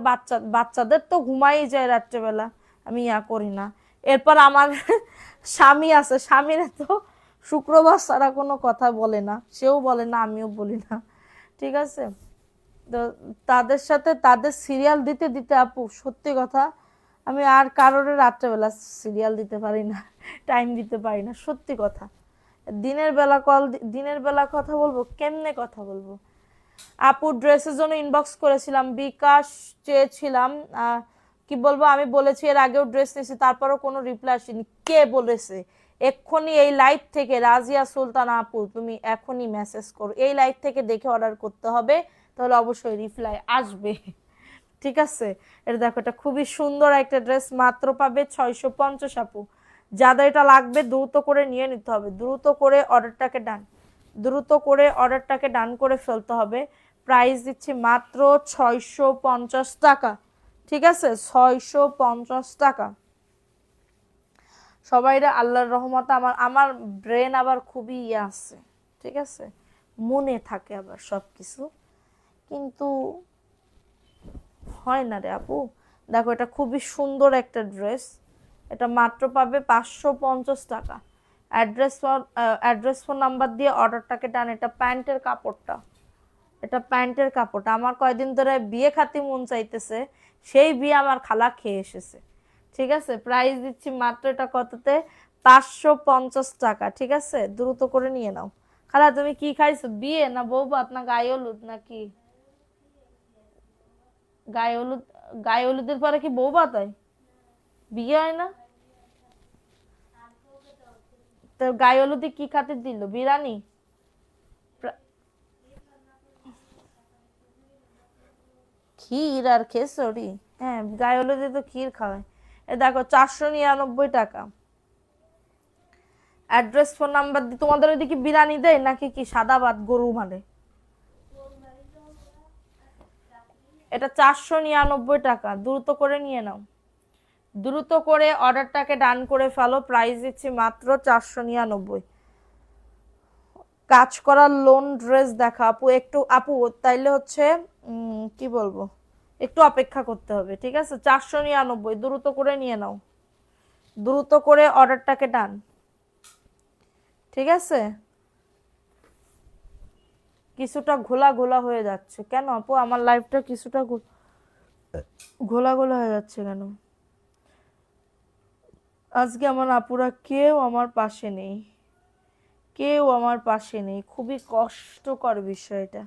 বাচ্চাদের তো ঘুমাই যায় রাত্রেবেলা, আমি ইয়া করি না। এরপর আমার স্বামী আছে, স্বামীরা তো শুক্রবার ছাড়া কোনো কথা বলে না, সেও বলে না, আমিও বলি না, ঠিক আছে? তো তাদের সাথে তাদের সিরিয়াল দিতে দিতে আপু সত্যি কথা আমি আর কারোর রাত্রেবেলা সিরিয়াল দিতে পারি না, টাইম দিতে পারি না, সত্যি কথা। দিনের বেলা কথা বলবো, কেমনে কথা বলবো? আপু ড্রেসের জন্য ইনবক্স করেছিলাম, বিকাশ চেয়েছিলাম, কি বলবো, আমি বলেছি এর আগেও ড্রেস নিয়েছি, তারপরও কোনো রিপ্লাই আসেনি। কে বলেছে? এক্ষুনি এই লাইভ থেকে রাজিয়া সুলতান আপু তুমি এখনই মেসেজ করো, এই লাইভ থেকে দেখে অর্ডার করতে হবে, তাহলে অবশ্যই রিপ্লাই আসবে, ঠিক আছে? এটা দেখো, এটা খুবই সুন্দর একটা ড্রেস, মাত্র পাবে 650 আপু। যাদের এটা লাগবে দ্রুত করে নিয়ে নিতে হবে, দ্রুত করে অর্ডারটাকে ডান, দ্রুত করে অর্ডারটাকে ডান করে ফেলতে হবে। প্রাইস দিচ্ছি মাত্র 650 টাকা, ঠিক আছে? 650 টাকা। সবাইরা আল্লাহর রহমতে আমার আমার ব্রেন আবার খুবই ইয়ে আছে, ঠিক আছে, মনে থাকে আবার সব কিছু, কিন্তু হয় না রে আপু। দেখো এটা খুবই সুন্দর একটা ড্রেস, এটা মাত্র পাবে 550 টাকা। অ্যাড্রেস ফোন নাম্বার দিয়ে অর্ডারটাকে ডান। এটা প্যান্টের কাপড়টা, এটা প্যান্টের কাপড়টা আমার কয়দিন ধরে বিয়ে খাতি মন চাইতেছে, সেই বিয়ে আমার খালা খেয়ে এসেছে, ঠিক আছে? প্রাইস দিচ্ছি মাত্র এটা কততে? 550 টাকা, ঠিক আছে? দ্রুত করে নিয়ে নাও। খালা তুমি কি খাইছো, বিয়ে না বউভাত না গায়ে হলুদ নাকি? গায়ে হলুদ, গায়ে হলুদের পরে কি বউভাত হয়? বিয়ে হয় না? তো গায়ে হলুদে কি খাতে দিল, বিরিয়ানি? ক্ষীর আর খেসড়ি, হ্যাঁ গায়ে হলুদে তো ক্ষীর খাওয়ায়। এ দেখো 499 টাকা। অ্যাড্রেস ফোন নাম্বার দিয়ে, তোমাদের ওইদিকে বিরিয়ানি দেয় নাকি কি সাদা ভাত গরু মানে? এটা 499 টাকা, দ্রুত করে নিয়ে নাও, দ্রুত করে অর্ডারটাকে ডান করে ফেলো। প্রাইস দিচ্ছি মাত্র 499। কাজ করা লোন ড্রেস দেখা আপু, একটু আপু তাইলে হচ্ছে কি বলবো, একটু অপেক্ষা করতে হবে, ঠিক আছে? 499, দ্রুত করে নিয়ে নাও, দ্রুত করে অর্ডারটাকে ডান, ঠিক আছে? কিছুটা ঘোলা ঘোলা হয়ে যাচ্ছে কেন আপু? আমার লাইফটা কিছুটা ঘোলা ঘোলা হয়ে যাচ্ছে কেন? আজকে আমার আপুরা কেউ আমার পাশে নেই, কেউ আমার পাশে নেই, খুবই কষ্টকর বিষয় এটা,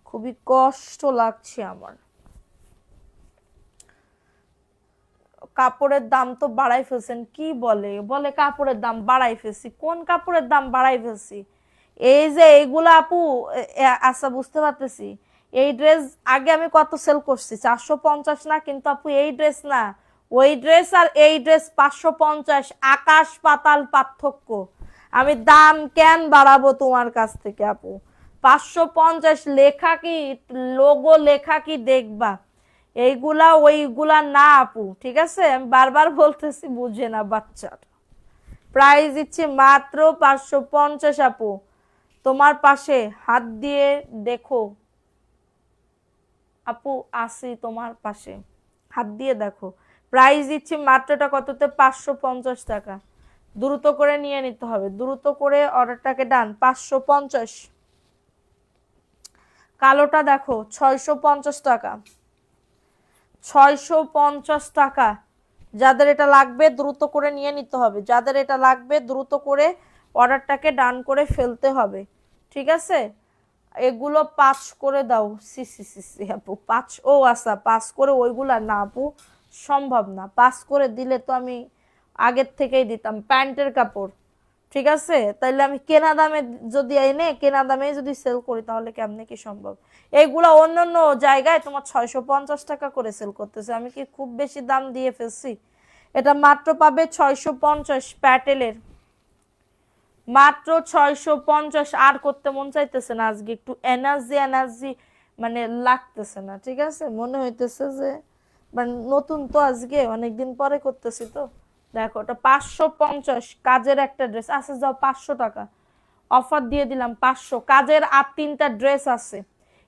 খুবই কষ্ট লাগছে আমার। কাপড়ের দাম তো বাড়াই ফেলছেন, কি বলে বলে কাপড়ের দাম বাড়াই ফেলছি, কোন কাপড়ের দাম বাড়াই ফেলছি? এই যে এইগুলা আপু, আচ্ছা বুঝতে পারতেছি, এই ড্রেস আগে আমি কত সেল করছি, 450 না, কিন্তু আপু এই ড্রেস না, ওই ড্রেস আর এই ড্রেস 550, আকাশ পাতাল পার্থক্য। আমি দাম কেন বাড়াবো তোমার কাছ থেকে আপু? 550 লেখা কি, লোগো লেখা কি দেখবা, এইগুলা ওইগুলা না আপু, ঠিক আছে? আমি বারবার বলতেছি, বুঝে না বাচ্চার। প্রাইস দিচ্ছি মাত্র 550 আপু। তোমার পাশে হাত দিয়ে দেখো আপু, আসি তোমার পাশে, হাত দিয়ে দেখো। প্রাইস দিচ্ছি মাত্রটা কততে, 550 টাকা। দ্রুত করে নিয়ে নিতে হবে, দ্রুত করে অর্ডারটাকে ডান। 550। কালোটা দেখো 650 টাকা, 650 টাকা। যাদের এটা লাগবে দ্রুত করে নিয়ে নিতে হবে, যাদের এটা লাগবে দ্রুত করে অর্ডারটাকে ডান করে ফেলতে হবে, ঠিক আছে? এগুলো 5 করে দাও। সি সি সি সি আপু, 5? ও আচ্ছা, 5 করে ওইগুলা না আপু, সম্ভব না। 5 করে দিলে তো আমি আগের থেকেই দিতাম, প্যান্টের কাপড়, ঠিক আছে? তাইলে আমি কেনা দামে যদি এনে কেনা দামে যদি সেল করি, তাহলে কেমনে কি সম্ভব? এইগুলা অন্যান্য জায়গায় তোমার 650 টাকা করে সেল করতেছে, আমি কি খুব বেশি দাম দিয়ে ফেলছি? এটা মাত্র পাবে 650 প্যাটেলের, মাত্র 650। আর করতে মন চাইতেছে না আজকে, একটু এনার্জি এনার্জি মানে লাগতেছে না, ঠিক আছে? মনে হইতেছে যে মানে নতুন তো, আজকে অনেকদিন পরে করতেছি তো। দেখো ওটা 550, কাজের একটা ড্রেস আছে, যাও 500 টাকা অফার দিয়ে দিলাম। 500 কাজের আর 3টা ড্রেস আছে,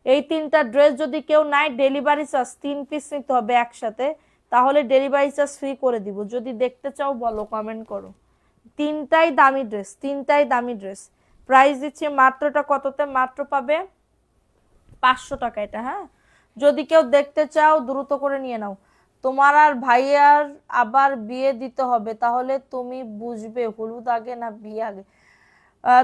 এই 3টা ড্রেস যদি কেউ নাই, ডেলিভারি চার্জ 3 পিস নিতে হবে একসাথে, তাহলে ডেলিভারি চার্জ ফ্রি করে দিব। যদি দেখতে চাও বলো, কমেন্ট করো। 3টাই দামি ড্রেস, 3টাই দামি ড্রেস। প্রাইস দিচ্ছি মাত্রটা কততে, মাত্র পাবে 500 টাকা এটা, হ্যাঁ? যদি কেউ দেখতে চাও দ্রুত করে নিয়ে নাও। তোমার আর ভাইয়ার আবার বিয়ে দিতে হবে, তাহলে তুমি বুঝবে হলুদ আগে না বিয়ে আগে।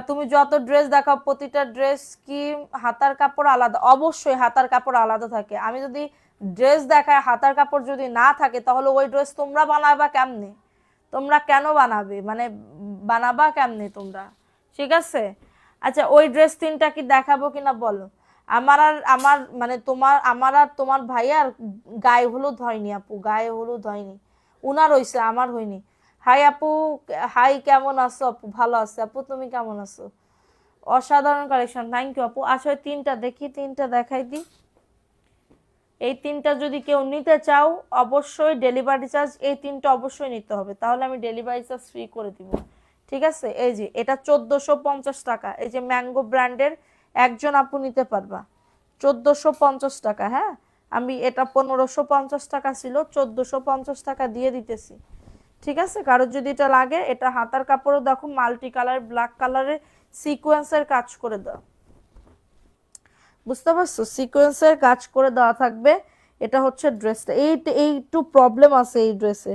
তুমি যত ড্রেস দেখাও, প্রতিটা ড্রেস কি হাতার কাপড় আলাদা? অবশ্যই হাতার কাপড় আলাদা থাকে। আমি যদি ড্রেস দেখাই হাতার কাপড় যদি না থাকে, তাহলে ওই ড্রেস তোমরা বানাবা কেমনে? তোমরা কেন বানাবে, মানে বানাবা কেমনে তোমরা, ঠিক আছে? আচ্ছা, ওই ড্রেস 3টা কি দেখাবো কিনা বলো? আমার আর আমার মানে তোমার, আমার আর তোমার ভাইয়ার গায়ে হলুদ হয়নি আপু, গায়ে হলুদ হয়নি। উনার হইছে, আমার হয়নি। হাই আপু, হাই, কেমন আছো আপু? ভালো আছে আপু, তুমি কেমন আছো? অসাধারণ কালেকশন, থ্যাংক ইউ আপু। আসলে 3টা দেখি, 3টা দেখাই দিই। এই 3টা যদি কেউ নিতে চাও, অবশ্যই ডেলিভারি চার্জ এই 3টা অবশ্যই নিতে হবে, তাহলে আমি ডেলিভারি চার্জ ফ্রি করে দিব, ঠিক আছে? এই যে এটা 1450 টাকা, এই যে ম্যাঙ্গো ব্র্যান্ডের, একজন আপু নিতে পারবা 1450 টাকা, হ্যাঁ? আমি এটা 1550 টাকা ছিল, 1450 টাকা দিয়ে দিতেছি, ঠিক আছে? কারোর যদি এটা লাগে, এটা হাতার কাপড়ও দেখো মাল্টি কালার, ব্ল্যাক কালারের সিকোয়েন্সের কাজ করে দাও, বুঝতে পারছো? সিকোয়েন্সের কাজ করে দেওয়া থাকবে। এটা হচ্ছে ড্রেসটা, এই একটু প্রবলেম আছে এই ড্রেসে,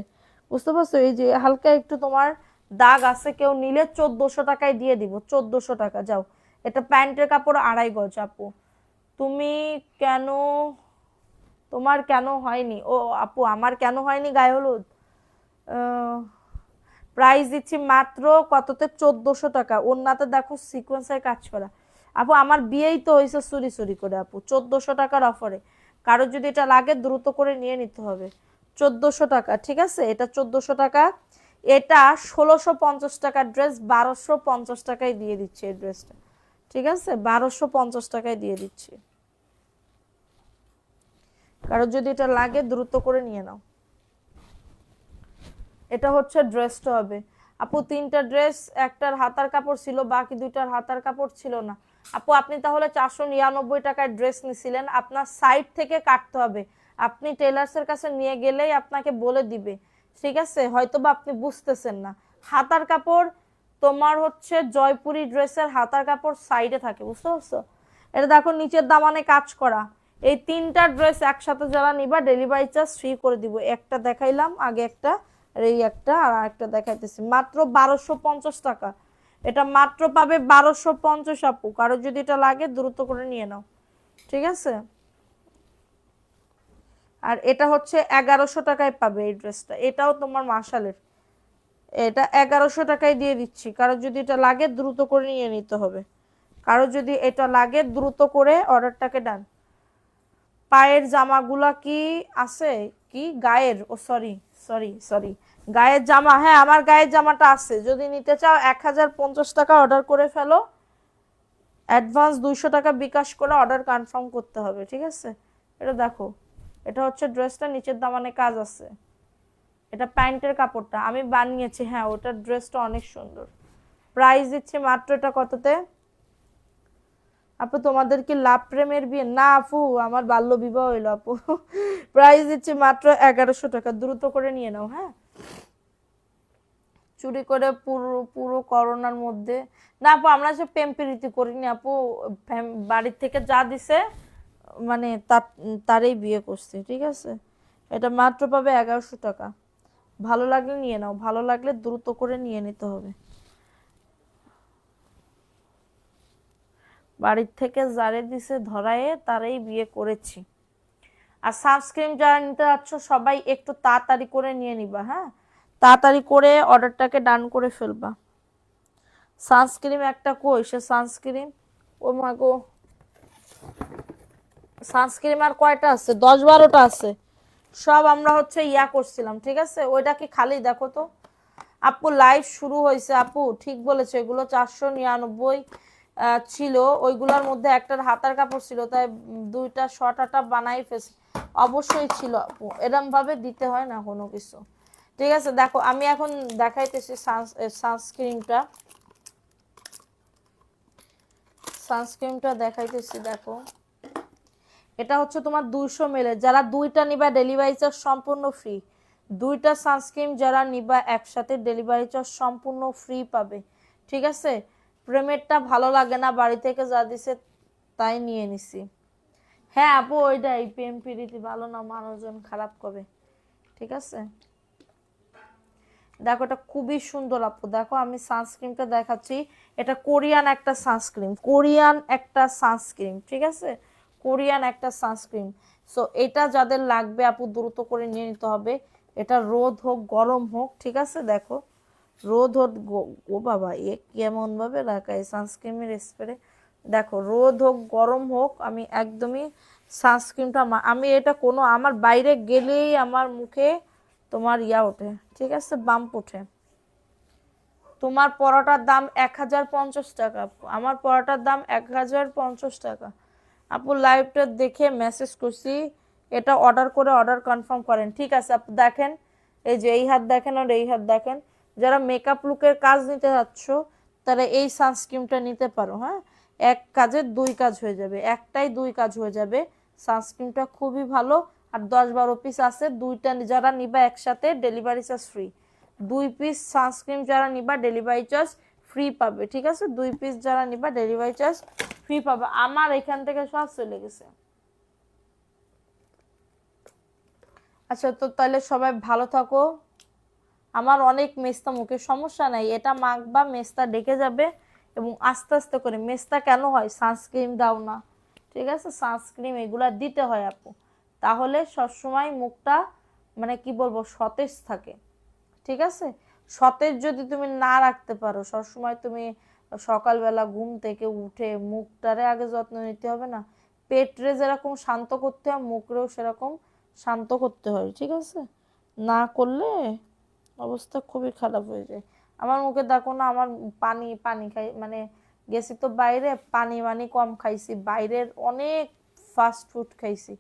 বুঝতে পারছো? এই যে হালকা একটু তোমার দাগ আছে, কেউ নিলে 1400 টাকায় দিয়ে দিব, 1400 টাকা। যাও, এটা প্যান্টের কাপড় 2.5 গজ আপু। তুমি কেন, তোমার কেন হয়নি? ও আপু, আমার কেন হয়নি গায়ে হলুদ? প্রাইস দিচ্ছি মাত্র কততে, 1400 টাকা। ওন্নাতে দেখো সিকোয়েন্সের কাজ করা। আপু আমার বিয়েই তো হয়েছে চুরি চুরি করে আপু, 1400 টাকার অফারে। কারো যদি এটা লাগে দ্রুত করে নিয়ে নিতে হবে। 1400 টাকা, ঠিক আছে? এটা 1400 টাকা। এটা 1650 টাকার ড্রেস, 1250 টাকায় দিয়ে দিচ্ছি এই ড্রেসটা, ঠিক আছে? 1250 টাকায় দিয়ে দিচ্ছি। কারো যদি এটা লাগে দ্রুত করে নিয়ে নাও। এটা হচ্ছে ড্রেসটা হবে আপু। 3টা ড্রেস, একটার হাতার কাপড় ছিল, বাকি 2টার হাতার কাপড় ছিল না আপু। আপনি তাহলে 499 টাকার ড্রেস নিছিলেন, আপনার সাইড থেকে কাটতে হবে। আপনি টেলার্সের কাছে নিয়ে গেলেই আপনাকে বলে দিবে, ঠিক আছে? হয়তো বা আপনি বুঝতেছেন না। হাতার কাপড় তোমার হচ্ছে জয়পুরি ড্রেসের হাতার কাপড় সাইডে থাকে, বুঝতে পারছো? এটা দেখো নিচের দামানে কাজ করা। এই 3টা ড্রেস একসাথে যারা নিবা, ডেলিভারি চার্জ ফ্রি করে দিব। একটা দেখাইলাম আগে, একটা আর এই একটা, আর একটা দেখাইতেছি মাত্র 1250 টাকা। এটা মাত্র পাবে 1250 আপু। কারো যদি এটা লাগে দ্রুত করে নিয়ে নাও, ঠিক আছে। আর এটা হচ্ছে 1100 টাকায় পাবে এই ড্রেসটা, এটাও তোমার মাশালের। এটা 1100 টাকায় দিয়ে দিচ্ছি, কারো যদি এটা লাগে দ্রুত করে নিয়ে নিতে হবে। কারো যদি এটা লাগে দ্রুত করে অর্ডারটাকে ডান। পায়ের জামাগুলা কি আছে? কি গায়ের? ও সরি সরি সরি, গায়ের জামা, হ্যাঁ আমার গায়ের জামাটা আছে। যদি নিতে চাও 1050 টাকা অর্ডার করে ফেলো, অ্যাডভান্স 200 টাকা বিকাশ করে অর্ডার কনফার্ম করতে হবে, ঠিক আছে। এটা দেখো, এটা হচ্ছে ড্রেসটা, নিচের দামানে কাজ আছে। এটা প্যান্টের কাপড়টা আমি বানিয়েছি, হ্যাঁ ওটার ড্রেসটা অনেক সুন্দর। প্রাইস দিচ্ছি মাত্র, এটা কততে আপু? তোমাদের কি লাভ প্রেমের বিয়ে? না আপু, আমার বাল্য বিবাহ হইলো আপু। প্রাইস দিচ্ছি মাত্র 1100 টাকা, দ্রুত করে নিয়ে নাও। হ্যাঁ, চুরি করে পুরো পুরো করোনার মধ্যে না আপু, আমরা যে প্রেম প্রীতি করিনি আপু, বাড়ির থেকে যা দিছে মানে তারই বিয়ে করছি, ঠিক আছে। এটা মাত্র পাবে 1100 টাকা। ভালো লাগলে নিয়ে নাও, ভালো লাগলে দ্রুত করে নিয়ে নিতে হবে। বাড়ির থেকে যারে দিছে ধরায়ে তারাই বিয়ে করেছি। আর সানস্ক্রিন যারা নিতে যাচ্ছ সবাই একটু তাড়াতাড়ি করে নিয়ে নিবা, হ্যাঁ তাড়াতাড়ি করে অর্ডারটাকে ডান করে ফেলবা। সানস্ক্রিন একটা কই, সে সানস্ক্রিন, ও মা গো, সানস্ক্রিন আর কয়টা আছে? 10-12টা আছে। সব আমরা হচ্ছে ইয়া করছিলাম, ঠিক আছে। ওইটা কি খালি দেখো তো আপু, লাইভ শুরু হয়েছে আপু, ঠিক বলেছে। এগুলো 499 ছিল, ওইগুলোর মধ্যে একটার হাতার কাপড় ছিল, তাই দুইটা শর্ট আটা বানাই ফেলছি। অবশ্যই ছিল আপু, এরম ভাবে দিতে হয় না কোনো কিছু, ঠিক আছে। দেখো আমি এখন দেখাইতেছি সানস্ক্রিনটা, সানস্ক্রিনটা দেখাইতেছি। দেখো এটা হচ্ছে তোমার 200 ml, যারা দুইটা নিবা ডেলিভারি চার্জ সম্পূর্ণ ফ্রি। দুইটা সানস্ক্রিন যারা নিবা একসাথে ডেলিভারি চার্জ সম্পূর্ণ ফ্রি পাবে, ঠিক আছে। প্রেমেরটা ভালো লাগে না, বাড়ি থেকে যা দিছে তাই নিয়ে নিছি। হ্যাঁ আপু, ওইটাই, প্রেম প্রীতি ভালো না, মানুষজন খারাপ করবে, ঠিক আছে। দেখো এটা খুবই সুন্দর আপু, দেখো আমি সানস্ক্রিনটা দেখাচ্ছি। এটা কোরিয়ান একটা সানস্ক্রিন, কোরিয়ান একটা সানস্ক্রিন, ঠিক আছে, কোরিয়ান একটা সানস্ক্রিন। সো এটা যাদের লাগবে আপু দ্রুত করে নিয়ে নিতে হবে। এটা রোদ হোক গরম হোক, ঠিক আছে। দেখো রোদ হোক, ও বাবা এ কেমন ভাবে রাখা এই সানস্ক্রিনের স্প্রে। দেখো রোদ হোক গরম হোক, আমি একদমই সানস্ক্রিনটা আমি এটা কোনো আমার বাইরে গেলেই আমার মুখে তোমার ইয়া ওঠে, ঠিক আছে, বাম্প ওঠে। তোমার পরোটার দাম 1050 টাকা আপু, আমার পরোটার দাম 1050 টাকা আপু। লাইভটা দেখে মেসেজ করছি, এটা অর্ডার করে অর্ডার কনফার্ম করেন, ঠিক আছে আপু। দেখেন এই যে এই হাত দেখেন আর এই হাত দেখেন, যারা মেকআপ লুকের কাজ নিতে যাচ্ছ তারা এই সানস্ক্রিনটা নিতে পারো। হ্যাঁ, এক কাজে দুই কাজ হয়ে যাবে, একটাই দুই কাজ হয়ে যাবে। সানস্ক্রিনটা খুবই ভালো। আর 10-12 পিস আছে, দুইটা যারা নিবা একসাথে delivery charge free. 2 piece sunscreen যারা নিবা ডেলিভারি চার্জ ফ্রি পাবে, ঠিক আছে। 2 পিস যারা নিবা ডেলিভারি চার্জ ফ্রি পাবে। আমার এখান থেকে সব চলে গেছে। আচ্ছা তো তাহলে সবাই ভালো থাকো। আমার অনেক মেস্তা মুখে, সমস্যা নাই, এটা মাখবা মেস্তা ডেকে যাবে। এবং আস্তে আস্তে করে, মেস্তা কেন হয়? সানস্ক্রিন দাও না, ঠিক আছে, সানস্ক্রিন এগুলা দিতে হয় আপু, তাহলে সবসময় মুখটা মানে কি বলবো সতেজ থাকে, ঠিক আছে। সতেজ যদি তুমি না রাখতে পারো, সবসময় তুমি সকালবেলা ঘুম থেকে উঠে মুখটারে আগে যত্ন নিতে হবে না, পেটরে যেরকম শান্ত করতে হয় মুখরেও সেরকম শান্ত করতে হয়, ঠিক আছে। না করলে অবস্থা খুবই খারাপ হয়ে যায়। আমার মুখে দেখো না, আমার পানি পানি খাই, মানে গেছি তো বাইরে, পানি মানি কম খাইছি, বাইরের অনেক ফাস্ট ফুড খাইছি,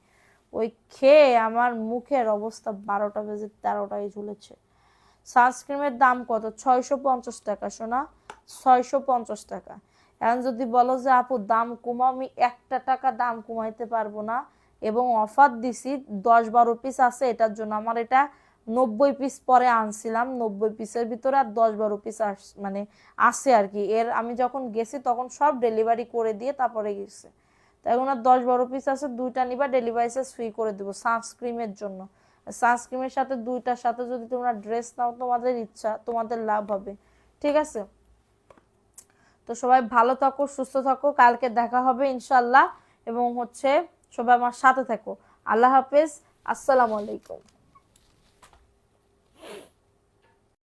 ওই খেয়ে আমার মুখের অবস্থা 12টা বেজে 13টায় ঝুলেছে। সানস্ক্রিনের দাম কত? 650 টাকা সোনা, 650 টাকা। এখন যদি বলো যে আপু দাম কমাও, আমি একটা টাকা দাম কমাইতে পারবো না। এবং অফার দিছি, 10-12 পিস আছে, এটার জন্য আমার এটা 90 পিস পরে আনছিলাম, 90 পিসের ভিতরে আর 10-12 পিস মানে আসে আর কি। এর আমি যখন গেছি তখন সব ডেলিভারি করে দিয়ে তারপরে গেছে। তাই এখন আর 10-12 পিস আছে, দুইটা নিবা ডেলিভারি চার্জ ফ্রি করে দেবো সানস্ক্রিনের জন্য। সানস্ক্রিনের সাথে দুইটার সাথে যদি তোমরা ড্রেস নাও তোমাদের ইচ্ছা, তোমাদের লাভ হবে। ঠিক আছে, তো সবাই ভালো থাকো, সুস্থ থাকো, কালকে দেখা হবে ইনশাল্লাহ। এবং সবাই আমার সাথে থাকো। আল্লাহ হাফেজ, আসসালামু আলাইকুম।